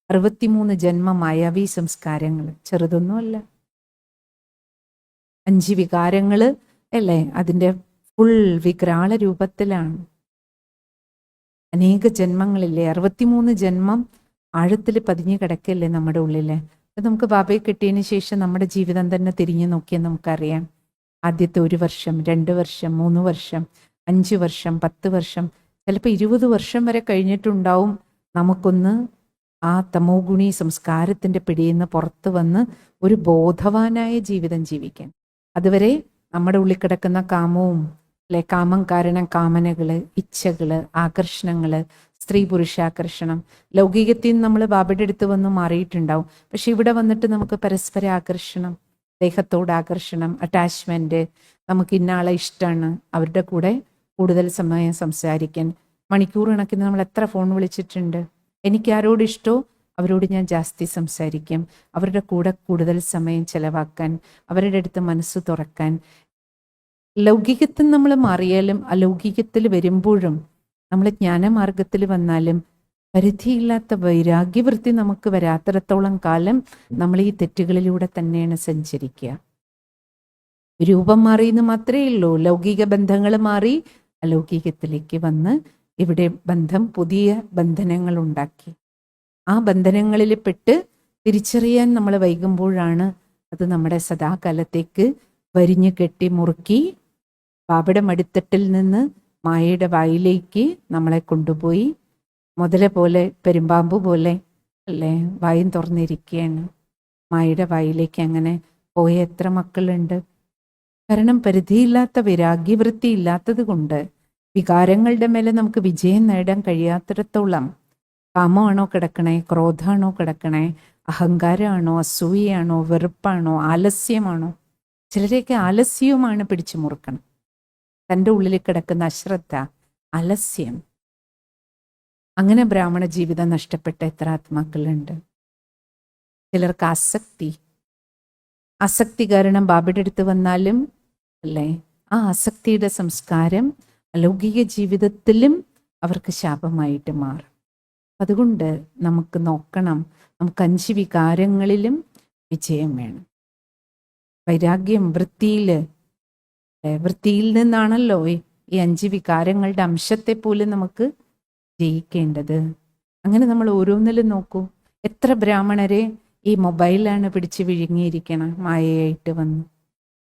63 ജന്മ മായാവി സംസ്കാരങ്ങൾ, ചെറുതൊന്നുമല്ല. 5 വികാരങ്ങൾ അല്ലേ, അതിൻ്റെ ഫുൾ വികരാള രൂപത്തിലാണ്. അനേക ജന്മങ്ങളില്ലേ, 63 ജന്മം ആഴത്തിൽ പതിഞ്ഞു കിടക്കല്ലേ നമ്മുടെ ഉള്ളിലെ. നമുക്ക് ബാബയെ കിട്ടിയതിന് ശേഷം നമ്മുടെ ജീവിതം തന്നെ തിരിഞ്ഞു നോക്കിയാൽ നമുക്കറിയാം. ആദ്യത്തെ 1 വർഷം, 2 വർഷം, 3 വർഷം, 5 വർഷം, 10 വർഷം, ചിലപ്പോൾ 20 വർഷം വരെ കഴിഞ്ഞിട്ടുണ്ടാവും നമുക്കൊന്ന് ആ തമോ ഗുണി സംസ്കാരത്തിൻ്റെ പിടിയിൽ നിന്ന് പുറത്ത് വന്ന് ഒരു ബോധവാനായ ജീവിതം ജീവിക്കാൻ. അതുവരെ നമ്മുടെ ഉള്ളിൽ കിടക്കുന്ന കാമവും അല്ലെ, കാമം കാരണം കാമനകൾ, ഇച്ഛകൾ, ആകർഷണങ്ങൾ, സ്ത്രീ പുരുഷാകർഷണം, ലൗകികത്തിൽ നിന്ന് നമ്മൾ ബാബയുടെ അടുത്ത് വന്ന് മാറിയിട്ടുണ്ടാവും. പക്ഷെ ഇവിടെ വന്നിട്ട് നമുക്ക് പരസ്പര ആകർഷണം, ദേഹത്തോട് ആകർഷണം, അറ്റാച്ച്മെൻറ്റ്, നമുക്ക് ഇന്നയാളെ ഇഷ്ടമാണ്, അവരുടെ കൂടെ കൂടുതൽ സമയം സംസാരിക്കാൻ. മണിക്കൂർ കണക്കിന് നമ്മൾ എത്ര ഫോൺ വിളിച്ചിട്ടുണ്ട്. എനിക്ക് ആരോട് ഇഷ്ടമോ അവരോട് ഞാൻ ജാസ്തി സംസാരിക്കും, അവരുടെ കൂടെ കൂടുതൽ സമയം ചെലവാക്കാൻ, അവരുടെ അടുത്ത് മനസ്സ് തുറക്കാൻ. ലൗകികത്തിൽ നമ്മൾ മാറിയാലും അലൗകികത്തിൽ വരുമ്പോഴും നമ്മൾ ജ്ഞാനമാർഗത്തിൽ വന്നാലും പരിധിയില്ലാത്ത വൈരാഗ്യവൃത്തി നമുക്ക് വരാത്തിടത്തോളം കാലം നമ്മൾ ഈ തെറ്റുകളിലൂടെ തന്നെയാണ് സഞ്ചരിക്കുക. രൂപം മാറിയെന്ന് മാത്രമേ ഉള്ളൂ. ലൗകിക ബന്ധങ്ങൾ മാറി അലൗകികത്തിലേക്ക് വന്ന് ഇവിടെ ബന്ധം, പുതിയ ബന്ധനങ്ങൾ ഉണ്ടാക്കി. ആ ബന്ധനങ്ങളിൽ പെട്ട് തിരിച്ചറിയാൻ നമ്മൾ വൈകുമ്പോഴാണ് അത് നമ്മുടെ സദാകാലത്തേക്ക് വരിഞ്ഞു കെട്ടി മുറുക്കി ബാബയുടെ മടിത്തട്ടിൽ നിന്ന് മായയുടെ വായിലേക്ക് നമ്മളെ കൊണ്ടുപോയി മുതല പോലെ, പെരുമ്പാമ്പ് പോലെ അല്ലേ, വായും തുറന്നിരിക്കുകയാണ്. മായയുടെ വായിലേക്ക് അങ്ങനെ പോയ എത്ര മക്കളുണ്ട്? കാരണം പരിധിയില്ലാത്ത വൈരാഗ്യവൃത്തി ഇല്ലാത്തത് കൊണ്ട് വികാരങ്ങളുടെ മേലെ നമുക്ക് വിജയം നേടാൻ കഴിയാത്തിടത്തോളം കാമമാണോ കിടക്കണേ, ക്രോധമാണോ കിടക്കണേ, അഹങ്കാരമാണോ, അസൂയയാണോ, വെറുപ്പാണോ, ആലസ്യമാണോ? ചിലരെയൊക്കെ ആലസ്യവുമാണ് പിടിച്ചു മുറുക്കണം. തൻ്റെ ഉള്ളിൽ കിടക്കുന്ന അശ്രദ്ധ, ആലസ്യം. അങ്ങനെ ബ്രാഹ്മണ ജീവിതം നഷ്ടപ്പെട്ട എത്ര ആത്മാക്കളുണ്ട്. ചിലർക്ക് ആസക്തി കാരണം ബാബയുടെ അടുത്ത് വന്നാലും അല്ലേ, ആ ആസക്തിയുടെ സംസ്കാരം അലൗകിക ജീവിതത്തിലും അവർക്ക് ശാപമായിട്ട് മാറും. അതുകൊണ്ട് നമുക്ക് നോക്കണം, നമുക്ക് 5 വികാരങ്ങളിലും വിജയം വേണം. വൈരാഗ്യം, വൃത്തിയിൽ നിന്നാണല്ലോ ഈ 5 വികാരങ്ങളുടെ അംശത്തെ പോലും നമുക്ക് ജയിക്കേണ്ടത്. അങ്ങനെ നമ്മൾ ഓരോന്നിലും നോക്കൂ. എത്ര ബ്രാഹ്മണരെ ഈ മൊബൈലിലാണ് പിടിച്ച് വിഴുങ്ങിയിരിക്കണം, മായയായിട്ട് വന്ന്.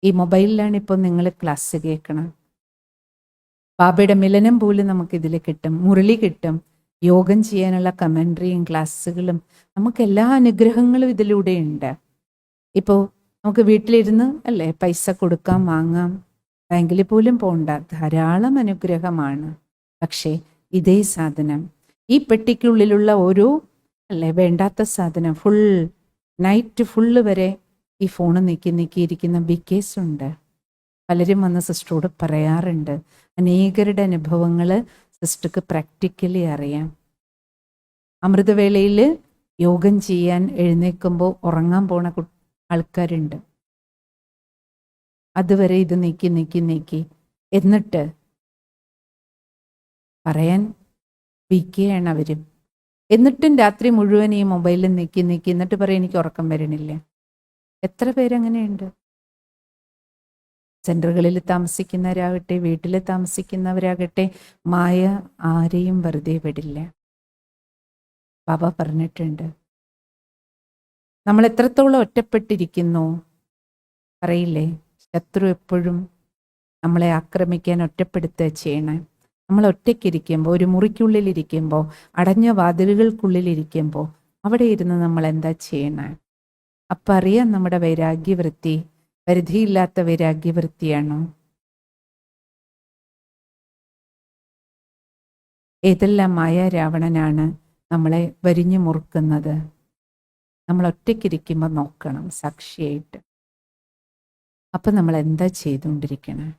ഈ മൊബൈലിലാണ് ഇപ്പോൾ നിങ്ങൾ ക്ലാസ് കേൾക്കണം. ബാബയുടെ മിലനം പോലും നമുക്കിതിൽ കിട്ടും, മുരളി കിട്ടും, യോഗം ചെയ്യാനുള്ള കമൻട്രിയും ക്ലാസ്സുകളും, നമുക്ക് എല്ലാ അനുഗ്രഹങ്ങളും ഇതിലൂടെയുണ്ട്. ഇപ്പോൾ നമുക്ക് വീട്ടിലിരുന്ന് അല്ലേ പൈസ കൊടുക്കാം, വാങ്ങാം, ബാങ്കിൽ പോലും പോകണ്ട, ധാരാളം അനുഗ്രഹമാണ്. പക്ഷേ ഇതേ സാധനം ഈ പെട്ടിക്കുള്ളിലുള്ള ഓരോ അല്ലേ വേണ്ടാത്ത സാധനം നൈറ്റ് ഫുള്ള് വരെ ഈ ഫോണ് നീക്കിയിരിക്കുന്ന ബിഗ് കേസുണ്ട്. പലരും വന്ന് സിസ്റ്ററോട് പറയാറുണ്ട്. അനേകരുടെ അനുഭവങ്ങൾ സിസ്റ്റർക്ക് പ്രാക്ടിക്കലി അറിയാം. അമൃതവേളയിൽ യോഗം ചെയ്യാൻ എഴുന്നേൽക്കുമ്പോൾ ഉറങ്ങാൻ പോണ ആൾക്കാരുണ്ട്. അതുവരെ ഇത് നീക്കി എന്നിട്ട് പറയാൻ വിൽക്കുകയാണ് അവരും. എന്നിട്ടും രാത്രി മുഴുവൻ ഈ മൊബൈലിൽ നീക്കി എന്നിട്ട് പറയും എനിക്ക് ഉറക്കം വരണില്ല. എത്ര പേരങ്ങനെയുണ്ട്? സെൻറ്ററുകളിൽ താമസിക്കുന്നവരാകട്ടെ, വീട്ടിൽ താമസിക്കുന്നവരാകട്ടെ, മായ ആരെയും വെറുതെ വിടില്ല. ബാബ പറഞ്ഞിട്ടുണ്ട്, നമ്മൾ എത്രത്തോളം ഒറ്റപ്പെട്ടിരിക്കുന്നു അറിയില്ലേ? ശത്രു എപ്പോഴും നമ്മളെ ആക്രമിക്കാൻ ഒറ്റപ്പെടുത്തുക ചെയ്യണേ. നമ്മൾ ഒറ്റയ്ക്കിരിക്കുമ്പോൾ, ഒരു മുറിക്കുള്ളിലിരിക്കുമ്പോൾ, അടഞ്ഞ വാതിലുകൾക്കുള്ളിലിരിക്കുമ്പോൾ അവിടെ ഇരുന്ന് നമ്മൾ എന്താ ചെയ്യണേ? അപ്പം അറിയാം നമ്മുടെ വൈരാഗ്യവൃത്തി പരിധിയില്ലാത്ത വൈരാഗ്യവൃത്തിയാണോ? ഏതെല്ലാം മായാരാവണനാണ് നമ്മളെ വരിഞ്ഞു മുറുക്കുന്നത്? നമ്മൾ ഒറ്റയ്ക്കിരിക്കുമ്പോൾ നോക്കണം സാക്ഷിയായിട്ട്. അപ്പം നമ്മൾ എന്താ ചെയ്തുകൊണ്ടിരിക്കണം?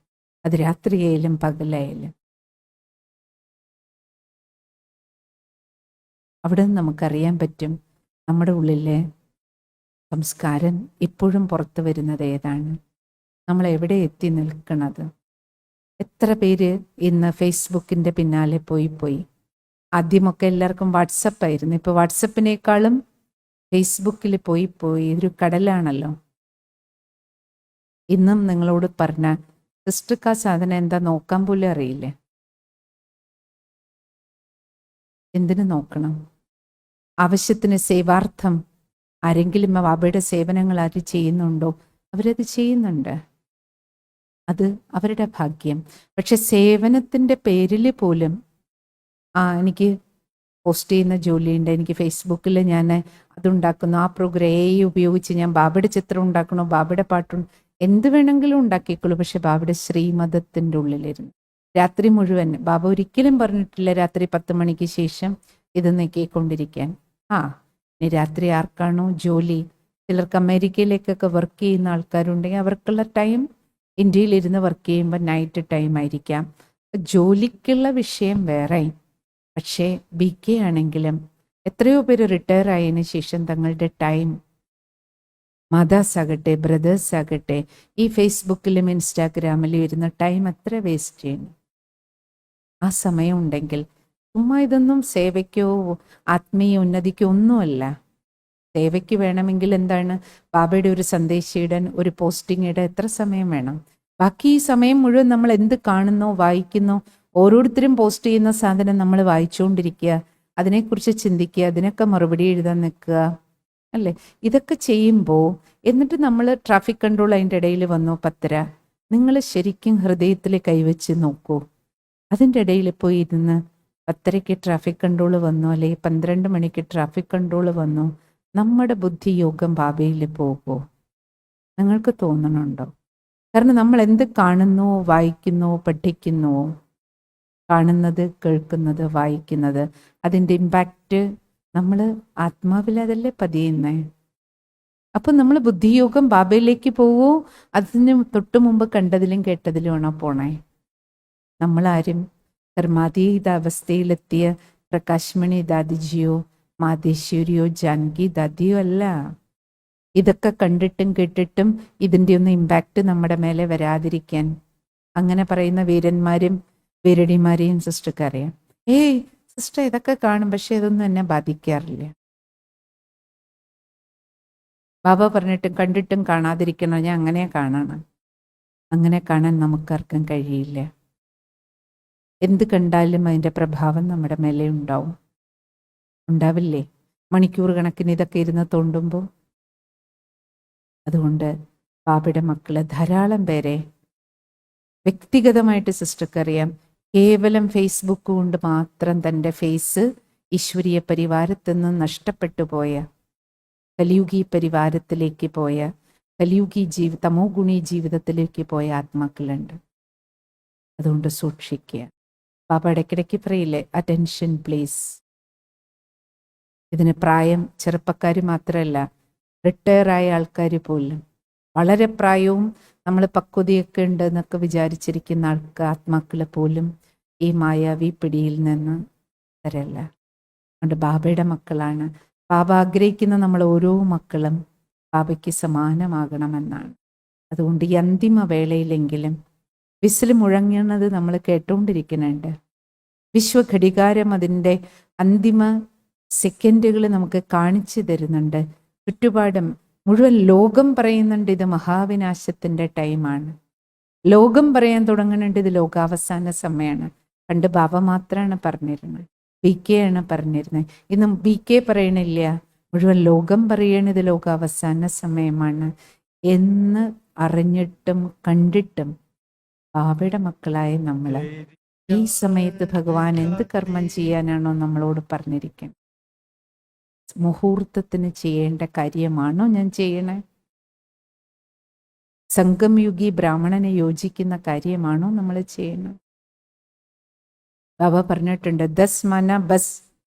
അത് രാത്രിയായാലും പകലായാലും. അവിടെ നിന്ന് നമുക്കറിയാൻ പറ്റും നമ്മുടെ ഉള്ളിലെ സംസ്കാരം ഇപ്പോഴും പുറത്തു വരുന്നത് ഏതാണ്, നമ്മൾ എവിടെ എത്തി നിൽക്കുന്നത്. എത്ര പേര് ഇന്ന് ഫേസ്ബുക്കിൻ്റെ പിന്നാലെ പോയി. ആദ്യമൊക്കെ എല്ലാവർക്കും വാട്സപ്പായിരുന്നു. ഇപ്പോൾ വാട്സപ്പിനേക്കാളും ഫേസ്ബുക്കിൽ പോയി ഒരു കടലാണല്ലോ. ഇന്നും നിങ്ങളോട് പറഞ്ഞ സിസ്റ്റർക്ക് ആ സാധനം എന്താ നോക്കാൻ പോലും അറിയില്ല. എന്തിനു നോക്കണം? ആവശ്യത്തിന് സേവാർത്ഥം ആരെങ്കിലും ബാബയുടെ സേവനങ്ങൾ ആര് ചെയ്യുന്നുണ്ടോ അവരത് ചെയ്യുന്നുണ്ട്, അത് അവരുടെ ഭാഗ്യം. പക്ഷെ സേവനത്തിൻ്റെ പേരിൽ പോലും എനിക്ക് പോസ്റ്റ് ചെയ്യുന്ന ജോലിയുണ്ട്, എനിക്ക് ഫേസ്ബുക്കിൽ ഞാൻ അതുണ്ടാക്കുന്നു, ആ പ്രോഗ്രാം ഉപയോഗിച്ച് ഞാൻ ബാബയുടെ ചിത്രം ഉണ്ടാക്കണോ, ബാബയുടെ പാട്ടുണ്ട്, എന്ത് വേണമെങ്കിലും ഉണ്ടാക്കിക്കോളൂ. പക്ഷെ ബാബയുടെ ശ്രീമതത്തിൻ്റെ ഉള്ളിലിരുന്നു രാത്രി മുഴുവൻ ബാബ ഒരിക്കലും പറഞ്ഞിട്ടില്ല രാത്രി 10 മണിക്ക് ശേഷം ഇത് നീക്കിക്കൊണ്ടിരിക്കാൻ. ഇനി രാത്രി ആർക്കാണോ ജോലി, ചിലർക്ക് അമേരിക്കയിലേക്കൊക്കെ വർക്ക് ചെയ്യുന്ന ആൾക്കാരുണ്ടെങ്കിൽ അവർക്കുള്ള ടൈം ഇന്ത്യയിലിരുന്ന് വർക്ക് ചെയ്യുമ്പോൾ നൈറ്റ് ടൈം ആയിരിക്കാം. ജോലിക്കുള്ള വിഷയം വേറെ. പക്ഷേ BK ആണെങ്കിലും എത്രയോ പേര് റിട്ടയർ ആയതിനു ശേഷം തങ്ങളുടെ ടൈം, മദേഴ്സ് ആകട്ടെ ബ്രദേഴ്സ് ആകട്ടെ, ഈ ഫേസ്ബുക്കിലും ഇൻസ്റ്റാഗ്രാമിലും ഇരുന്ന ടൈം എത്ര വേസ്റ്റ് ചെയ്യുന്നു. ആ സമയം ഉണ്ടെങ്കിൽ ചുമ്മാ ഇതൊന്നും സേവയ്ക്കോ ആത്മീയ ഉന്നതിക്കോ ഒന്നുമല്ല. സേവയ്ക്ക് വേണമെങ്കിൽ എന്താണ്, ബാബയുടെ ഒരു സന്ദേശം ഇടാൻ, ഒരു പോസ്റ്റിംഗ് ഇടാൻ എത്ര സമയം വേണം? ബാക്കി ഈ സമയം മുഴുവൻ നമ്മൾ എന്ത് കാണുന്നോ വായിക്കുന്നോ, ഓരോരുത്തരും പോസ്റ്റ് ചെയ്യുന്ന സാധനം നമ്മൾ വായിച്ചുകൊണ്ടിരിക്കുക, അതിനെക്കുറിച്ച് ചിന്തിക്കുക, അതിനൊക്കെ മറുപടി എഴുതാൻ നിൽക്കുക അല്ലേ? ഇതൊക്കെ ചെയ്യുമ്പോൾ എന്നിട്ട് നമ്മൾ ട്രാഫിക് കൺട്രോൾ അതിൻ്റെ ഇടയിൽ വന്നു 10:30. നിങ്ങൾ ശരിക്കും ഹൃദയത്തിൽ കൈവച്ച് നോക്കൂ. അതിൻ്റെ ഇടയിൽ പോയി ഇരുന്ന് 10:30 ട്രാഫിക് കൺട്രോൾ വന്നു, അല്ലെങ്കിൽ 12 മണിക്ക് ട്രാഫിക് കൺട്രോൾ വന്നു, നമ്മുടെ ബുദ്ധിയോഗം ബാബയിൽ പോകുമോ? നിങ്ങൾക്ക് തോന്നണുണ്ടോ? കാരണം നമ്മൾ എന്ത് കാണുന്നു, വായിക്കുന്നു, പഠിക്കുന്നു, കാണുന്നത്, കേൾക്കുന്നത്, വായിക്കുന്നത്, അതിൻ്റെ ഇമ്പാക്റ്റ് നമ്മൾ ആത്മാവിൽ അതല്ലേ പതിയുന്നേ. അപ്പം നമ്മൾ ബുദ്ധിയോഗം ബാബയിലേക്ക് പോവോ, അതിന് തൊട്ട് മുമ്പ് കണ്ടതിലും കേട്ടതിലുമാണോ പോണേ? നമ്മളാരും കർമാതീത അവസ്ഥയിലെത്തിയ പ്രകാശ്മണി ദാദിജിയോ മാതേശ്വരിയോ ജാനകി ദാദിയോ അല്ല. ഇതൊക്കെ കണ്ടിട്ടും കേട്ടിട്ടും ഇതിൻ്റെ ഒന്നും ഇമ്പാക്റ്റ് നമ്മുടെ മേലെ വരാതിരിക്കാൻ അങ്ങനെ പറയുന്ന വീരന്മാരും വീരടിമാരെയും സിസ്റ്റർക്ക് അറിയാം. സിസ്റ്റർ ഇതൊക്കെ കാണും, പക്ഷെ ഇതൊന്നും എന്നെ ബാധിക്കാറില്ല. ബാബ പറഞ്ഞിട്ടും കണ്ടിട്ടും കാണാതിരിക്കണോ? ഞാൻ അങ്ങനെ കാണണം. അങ്ങനെ കാണാൻ നമുക്കാർക്കും കഴിയില്ല. എന്ത് കണ്ടാലും അതിൻ്റെ പ്രഭാവം നമ്മുടെ മേലെ ഉണ്ടാവില്ലേ? മണിക്കൂർ കണക്കിന് ഇതൊക്കെ ഇരുന്ന് തോണ്ടുമ്പോൾ. അതുകൊണ്ട് ബാബയുടെ മക്കള് ധാരാളം പേരെ വ്യക്തിഗതമായിട്ട് സിസ്റ്റർക്ക് അറിയാം. കേവലം ഫേസ്ബുക്ക് കൊണ്ട് മാത്രം തൻ്റെ ഫേസ് ഈശ്വരീയ പരിവാരത്തിൽ നിന്ന് നഷ്ടപ്പെട്ടു പോയ, കലിയുഗി പരിവാരത്തിലേക്ക് പോയ, കലിയുഗി തമോ ഗുണി ജീവിതത്തിലേക്ക് പോയ ആത്മാക്കളുണ്ട്. അതുകൊണ്ട് സൂക്ഷിക്കുക. ബാബ ഇടയ്ക്കിടയ്ക്ക് പറയില്ലേ, അറ്റൻഷൻ പ്ലീസ്. ഇതിന് പ്രായം ചെറുപ്പക്കാർ മാത്രമല്ല, റിട്ടയറായ ആൾക്കാർ പോലും, വളരെ പ്രായവും നമ്മൾ പക്വതയൊക്കെ ഉണ്ട് എന്നൊക്കെ വിചാരിച്ചിരിക്കുന്ന ആത്മാക്കൾ പോലും ഈ മായാവി പിടിയിൽ നിന്ന് തരല്ല. അതുകൊണ്ട് ബാബയുടെ മക്കളാണ്. ബാബ ആഗ്രഹിക്കുന്ന നമ്മൾ ഓരോ മക്കളും ബാബയ്ക്ക് സമാനമാകണമെന്നാണ്. അതുകൊണ്ട് ഈ അന്തിമ വേളയിലെങ്കിലും വിസിൽ മുഴങ്ങുന്നത് നമ്മൾ കേട്ടുകൊണ്ടിരിക്കുന്നുണ്ട്. വിശ്വഘടികാരം അതിൻ്റെ അന്തിമ സെക്കൻഡുകൾ നമുക്ക് കാണിച്ചു തരുന്നുണ്ട്. ചുറ്റുപാടും മുഴുവൻ ലോകം പറയുന്നുണ്ട് ഇത് മഹാവിനാശത്തിൻ്റെ ടൈമാണ്. ലോകം പറയാൻ തുടങ്ങുന്നുണ്ട് ഇത് ലോകാവസാന സമയമാണ്. പണ്ട് ബാബ മാത്രമാണ് പറഞ്ഞിരുന്നത്, BK ആണ് പറഞ്ഞിരുന്നത്. ഇന്നും BK പറയണില്ല, മുഴുവൻ ലോകം പറയണത് ലോകാവസാന സമയമാണ് എന്ന് അറിഞ്ഞിട്ടും കണ്ടിട്ടും ബാബയുടെ മക്കളായ നമ്മൾ ഈ സമയത്ത് ഭഗവാൻ എന്ത് കർമ്മം ചെയ്യാനാണോ നമ്മളോട് പറഞ്ഞിരിക്കുന്നത്, മുഹൂർത്തത്തിന് ചെയ്യേണ്ട കാര്യമാണോ ഞാൻ ചെയ്യണേ? സംഗംയുഗി ബ്രാഹ്മണനെ യോജിക്കുന്ന കാര്യമാണോ നമ്മൾ ചെയ്യുന്നത്? ബാബ പറഞ്ഞിട്ടുണ്ട് 10 മന ബസ്,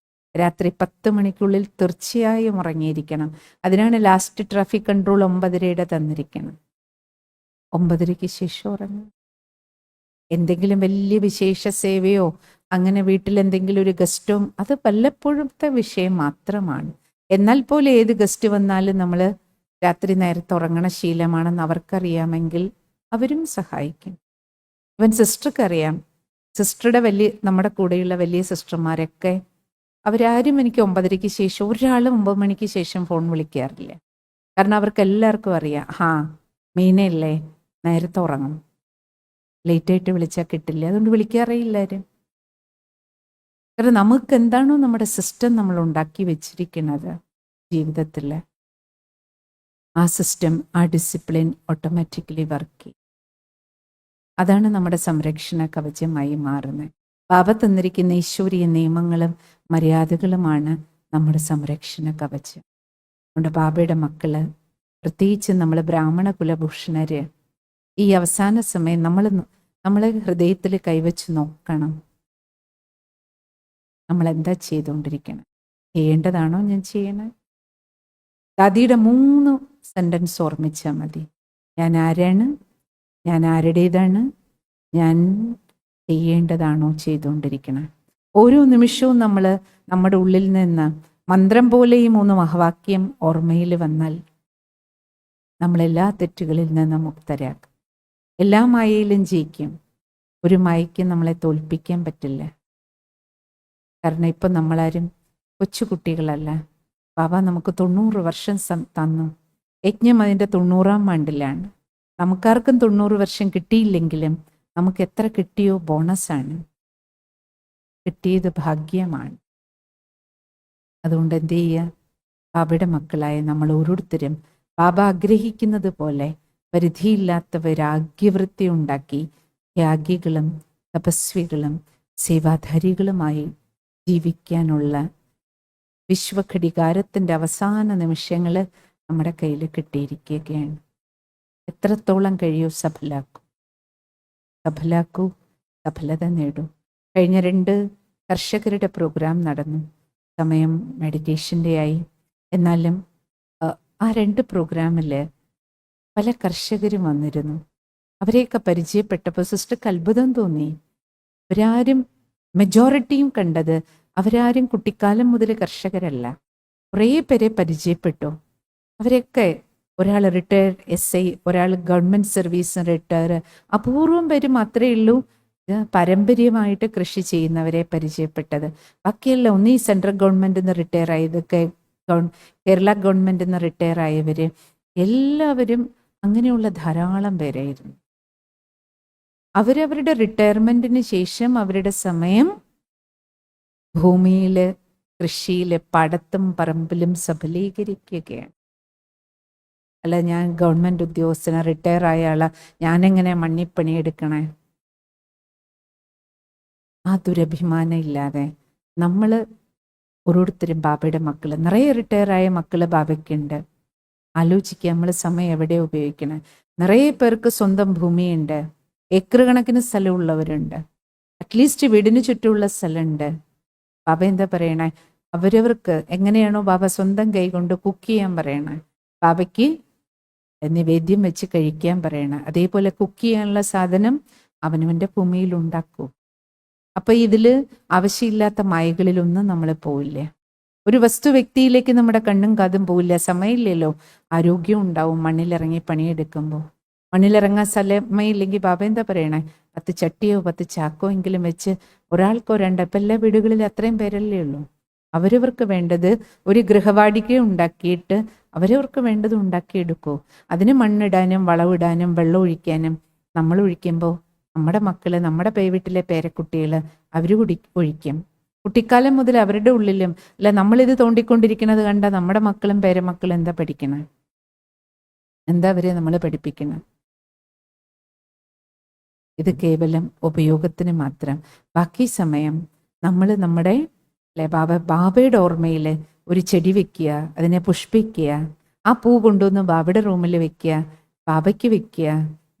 രാത്രി 10 മണിക്കുള്ളിൽ തീർച്ചയായും ഉറങ്ങിയിരിക്കണം. അതിനാണ് ലാസ്റ്റ് ട്രാഫിക് കൺട്രോൾ 9:30 തന്നിരിക്കണം. 9:30 ശേഷം ഉറങ്ങും. എന്തെങ്കിലും വലിയ വിശേഷ സേവയോ അങ്ങനെ വീട്ടിൽ എന്തെങ്കിലും ഒരു ഗസ്റ്റോ, അത് വല്ലപ്പോഴത്തെ വിഷയം മാത്രമാണ്. എന്നാൽ പോലും ഏത് ഗസ്റ്റ് വന്നാലും നമ്മൾ രാത്രി നേരത്തെ ഉറങ്ങണ ശീലമാണെന്ന് അവർക്കറിയാമെങ്കിൽ അവരും സഹായിക്കും. ഇവൻ സിസ്റ്റർക്കറിയാം. സിസ്റ്ററുടെ നമ്മുടെ കൂടെയുള്ള വലിയ സിസ്റ്റർമാരൊക്കെ അവരാരും എനിക്ക് 9:30 ശേഷം, ഒരാളും 9 മണിക്ക് ശേഷം ഫോൺ വിളിക്കാറില്ല. കാരണം അവർക്ക് എല്ലാവർക്കും അറിയാം, മീനയല്ലേ, നേരത്തെ ഉറങ്ങും, ലേറ്റായിട്ട് വിളിച്ചാൽ കിട്ടില്ല, അതുകൊണ്ട് വിളിക്കാറില്ല ആരും. കാരണം നമുക്ക് എന്താണോ നമ്മുടെ സിസ്റ്റം നമ്മൾ ഉണ്ടാക്കി വെച്ചിരിക്കുന്നത് ജീവിതത്തിൽ, ആ സിസ്റ്റം, ആ ഡിസിപ്ലിൻ ഓട്ടോമാറ്റിക്കലി വർക്ക് ചെയ്യും. അതാണ് നമ്മുടെ സംരക്ഷണ കവചമായി മാറുന്നത്. ബാബ തന്നിരിക്കുന്ന ഈശ്വരീയ നിയമങ്ങളും മര്യാദകളുമാണ് നമ്മുടെ സംരക്ഷണ കവചം. അതുകൊണ്ട് ബാബയുടെ മക്കള്, പ്രത്യേകിച്ച് നമ്മൾ ബ്രാഹ്മണ കുലഭൂഷണര്, ഈ അവസാന സമയം നമ്മളെ ഹൃദയത്തിൽ കൈവച്ച് നോക്കണം. നമ്മൾ എന്താ ചെയ്തുകൊണ്ടിരിക്കണം? ചെയ്യേണ്ടതാണോ ഞാൻ ചെയ്യണേ? ദാദിയുടെ 3 സെന്റൻസ് ഓർമ്മിച്ചാൽ മതി. ഞാൻ ആരാണ്, ഞാൻ ആരുടേതാണ്, ഞാൻ ചെയ്യേണ്ടതാണോ ചെയ്തുകൊണ്ടിരിക്കണം. ഓരോ നിമിഷവും നമ്മൾ നമ്മുടെ ഉള്ളിൽ നിന്ന് മന്ത്രം പോലെ ഈ 3 മഹാവാക്യം ഓർമ്മയിൽ വന്നാൽ നമ്മളെല്ലാ തെറ്റുകളിൽ നിന്ന് മുക്തരാക്കും. എല്ലാ മായയിലും ജയിക്കും. ഒരു മായയ്ക്കും നമ്മളെ തോൽപ്പിക്കാൻ പറ്റില്ല. കാരണം ഇപ്പം നമ്മളാരും കൊച്ചുകുട്ടികളല്ല. ബാബ നമുക്ക് 90 വർഷം തന്നു. യജ്ഞം അതിൻ്റെ 90-ാം ആണ്ടിലാണ്. നമുക്കാർക്കും 90 വർഷം കിട്ടിയില്ലെങ്കിലും നമുക്ക് എത്ര കിട്ടിയോ ബോണസാണ്. കിട്ടിയത് ഭാഗ്യമാണ്. അതുകൊണ്ട് എന്ത് ചെയ്യുക? ബാബയുടെ മക്കളായ നമ്മൾ ഓരോരുത്തരും ബാബ ആഗ്രഹിക്കുന്നത് പോലെ പരിധിയില്ലാത്ത വൈരാഗ്യവൃത്തി ഉണ്ടാക്കി ത്യാഗികളും തപസ്വികളും സേവാധാരികളുമായി ജീവിക്കാനുള്ള വിശ്വഘടികാരത്തിൻ്റെ അവസാന നിമിഷങ്ങൾ നമ്മുടെ കയ്യിൽ കിട്ടിയിരിക്കുകയാണ്. എത്രത്തോളം കഴിയോ സഫലാക്കൂ, സഫലത നേടൂ. കഴിഞ്ഞ 2 കർഷകരുടെ പ്രോഗ്രാം നടന്നു. സമയം മെഡിറ്റേഷൻ്റെ ആയി. എന്നാലും ആ 2 പ്രോഗ്രാമിൽ പല കർഷകരും വന്നിരുന്നു. അവരെയൊക്കെ പരിചയപ്പെട്ടപ്പോൾ സിസ്റ്റർക്ക് അത്ഭുതം തോന്നി. അവരാരും, മെജോറിറ്റിയും കണ്ടത്, അവരാരും കുട്ടിക്കാലം മുതൽ കർഷകരല്ല. കുറേ പേരെ പരിചയപ്പെട്ടു. അവരൊക്കെ, ഒരാൾ റിട്ടയർ SI, ഒരാൾ ഗവൺമെൻറ് സർവീസ് റിട്ടയർ, അപൂർവം പേര് മാത്രമേ ഉള്ളൂ പാരമ്പര്യമായിട്ട് കൃഷി ചെയ്യുന്നവരെ പരിചയപ്പെട്ടത്. ബാക്കിയെല്ലാം ഒന്നീ സെൻട്രൽ ഗവൺമെൻറ്റിൽ നിന്ന് റിട്ടയർ ആയത്, കേരള ഗവൺമെൻറ്റിൽ നിന്ന് റിട്ടയർ ആയവർ, എല്ലാവരും അങ്ങനെയുള്ള ധാരാളം പേരായിരുന്നു. അവരവരുടെ റിട്ടയർമെൻറ്റിന് ശേഷം അവരുടെ സമയം ഭൂമിയിൽ, കൃഷിയിൽ, പാടത്തും പറമ്പിലും സബലീകരിക്കുകയാണ്. അല്ല, ഞാൻ ഗവൺമെൻറ് ഉദ്യോഗസ്ഥന, റിട്ടയർ ആയ ആളാ, ഞാനെങ്ങനെ മണ്ണിപ്പണിയെടുക്കണേ? ആ ദുരഭിമാനം ഇല്ലാതെ നമ്മൾ ഓരോരുത്തരും ബാബയുടെ മക്കൾ, നിറയെ റിട്ടയറായ മക്കൾ ബാബയ്ക്കുണ്ട്. ആലോചിക്കുക, നമ്മൾ സമയം എവിടെ ഉപയോഗിക്കണം? നിറയെ പേർക്ക് സ്വന്തം ഭൂമിയുണ്ട്, ഏക്കർ കണക്കിന് സ്ഥലമുള്ളവരുണ്ട്, അറ്റ്ലീസ്റ്റ് വീടിന് ചുറ്റുമുള്ള സ്ഥലമുണ്ട്. ബാബ എന്താ പറയണേ? അവരവർക്ക് എങ്ങനെയാണോ ബാബ സ്വന്തം കൈ കൊണ്ട് കുക്ക് ചെയ്യാൻ പറയണേ, ബാബയ്ക്ക് നിവേദ്യം വെച്ച് കഴിക്കാൻ പറയണേ, അതേപോലെ കുക്ക് ചെയ്യാനുള്ള സാധനം അവനവൻ്റെ ഭൂമിയിൽ ഉണ്ടാക്കൂ. അപ്പം ഇതിൽ ആവശ്യമില്ലാത്ത മായകളിലൊന്നും നമ്മൾ പോവില്ല. ഒരു വസ്തു വ്യക്തിയിലേക്ക് നമ്മുടെ കണ്ണും കാതും പോവില്ല. സമയമില്ലല്ലോ, ആരോഗ്യം ഉണ്ടാവും മണ്ണിലിറങ്ങി പണിയെടുക്കുമ്പോൾ. മണ്ണിലിറങ്ങാൻ സമയമില്ലെങ്കിൽ ബാബ എന്താ പറയണേ? 10 ചട്ടിയോ 10 ചാക്കോ എങ്കിലും വെച്ച് ഒരാൾക്കോ 2, ഇപ്പം എല്ലാ വീടുകളിലും അത്രയും പേരല്ലേ ഉള്ളൂ. അവരവർക്ക് വേണ്ടത് ഒരു ഗൃഹവാടിക ഉണ്ടാക്കിയിട്ട് അവരവർക്ക് വേണ്ടത് ഉണ്ടാക്കിയെടുക്കൂ. അതിന് മണ്ണിടാനും വളവിടാനും വെള്ളം ഒഴിക്കാനും നമ്മൾ ഒഴിക്കുമ്പോൾ നമ്മുടെ മക്കൾ, നമ്മുടെ വീട്ടിലെ പേരക്കുട്ടികൾ അവർ ഒഴിക്കും. കുട്ടിക്കാലം മുതൽ അവരുടെ ഉള്ളിലും, അല്ല നമ്മളിത് തോണ്ടിക്കൊണ്ടിരിക്കുന്നത് കണ്ട നമ്മുടെ മക്കളും പേരമക്കളും എന്താ പഠിക്കണം? എന്താ അവരെ നമ്മൾ പഠിപ്പിക്കണം? ഇത് കേവലം ഉപയോഗത്തിന് മാത്രം. ബാക്കി സമയം നമ്മൾ നമ്മുടെ ബാബയുടെ ഓർമ്മയിൽ ഒരു ചെടി വെക്കുക, അതിനെ പുഷ്പിക്കുക, ആ പൂ കൊണ്ടുവന്ന് ബാബയുടെ റൂമിൽ വെക്കുക. ബാബയ്ക്ക് വെക്കുക,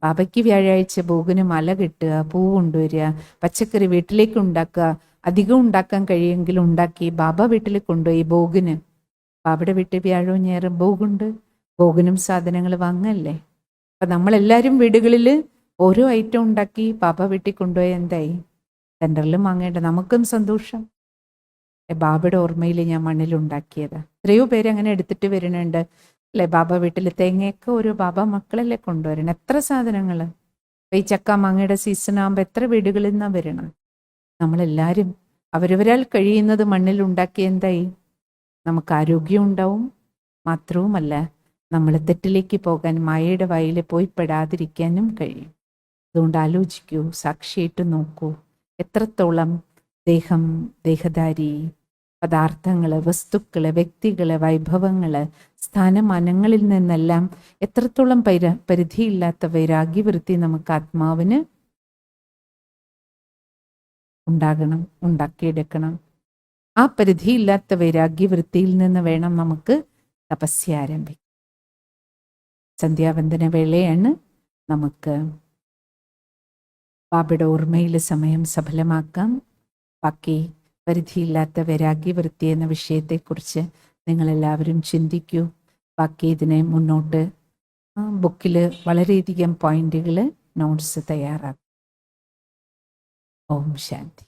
ബാബയ്ക്ക് വ്യാഴാഴ്ച ഭോഗിന് മല കെട്ടുക, പൂ കൊണ്ടുവരിക, പച്ചക്കറി വീട്ടിലേക്ക് ഉണ്ടാക്കുക, അധികം ഉണ്ടാക്കാൻ കഴിയുമെങ്കിൽ ഉണ്ടാക്കി ബാബ വീട്ടിൽ കൊണ്ടുപോയി ഭോഗിന്. ബാബയുടെ വീട്ടിൽ വ്യാഴവും ഞായറും ഭോഗുണ്ട്, ഭോഗിനും സാധനങ്ങൾ വാങ്ങല്ലേ. അപ്പം നമ്മളെല്ലാവരും വീടുകളിൽ ഓരോ ഐറ്റം ഉണ്ടാക്കി ബാബ വീട്ടിൽ കൊണ്ടുപോയി എന്തായി, സെൻറ്ററിലും വാങ്ങേണ്ട, നമുക്കും സന്തോഷം. ബാബയുടെ ഓർമ്മയിൽ ഞാൻ മണ്ണിലുണ്ടാക്കിയതാ. എത്രയോ പേര് അങ്ങനെ എടുത്തിട്ട് വരുന്നുണ്ട് അല്ലേ. ബാബ വീട്ടിൽ തേങ്ങയൊക്കെ ഓരോ ബാബ മക്കളല്ലേ കൊണ്ടുവരണം. എത്ര സാധനങ്ങൾ. ഈ ചക്ക മാങ്ങയുടെ സീസൺ ആകുമ്പോൾ എത്ര വീടുകളിൽ നിന്നാണ് വരണം. നമ്മളെല്ലാവരും അവരവരാൽ കഴിയുന്നത് മണ്ണിൽ ഉണ്ടാക്കി എന്തായി, നമുക്ക് ആരോഗ്യം ഉണ്ടാവും. മാത്രവുമല്ല നമ്മൾ തെറ്റിലേക്ക് പോകാൻ മായയുടെ വായിൽ പോയി പെടാതിരിക്കാനും കഴിയും. അതുകൊണ്ട് ആലോചിക്കൂ, സാക്ഷിയായിട്ട് നോക്കൂ, എത്രത്തോളം ദേഹം, ദേഹധാരി, പദാർത്ഥങ്ങൾ, വസ്തുക്കൾ, വ്യക്തികൾ, വൈഭവങ്ങൾ, സ്ഥാനമാനങ്ങളിൽ നിന്നെല്ലാം എത്രത്തോളം പരിധിയില്ലാത്ത വൈരാഗ്യവൃത്തി നമുക്ക് ആത്മാവിന് ഉണ്ടാകണം, ഉണ്ടാക്കിയെടുക്കണം. ആ പരിധിയില്ലാത്ത വൈരാഗ്യവൃത്തിയിൽ നിന്ന് വേണം നമുക്ക് തപസ്യ ആരംഭിക്കാം. സന്ധ്യാവന്ദന വേളയാണ്. നമുക്ക് ബാബയുടെ ഓർമ്മയിൽ സമയം സഫലമാക്കാം. ബാക്കി പരിധിയില്ലാത്ത വൈരാഗ്യവൃത്തി എന്ന വിഷയത്തെക്കുറിച്ച് നിങ്ങളെല്ലാവരും ചിന്തിക്കൂ. ബാക്കി ഇതിനെ മുന്നോട്ട് ബുക്കിൽ വളരെയധികം പോയിന്റുകൾ, നോട്ട്സ് തയ്യാറാക്കും. ഓം ശാന്തി.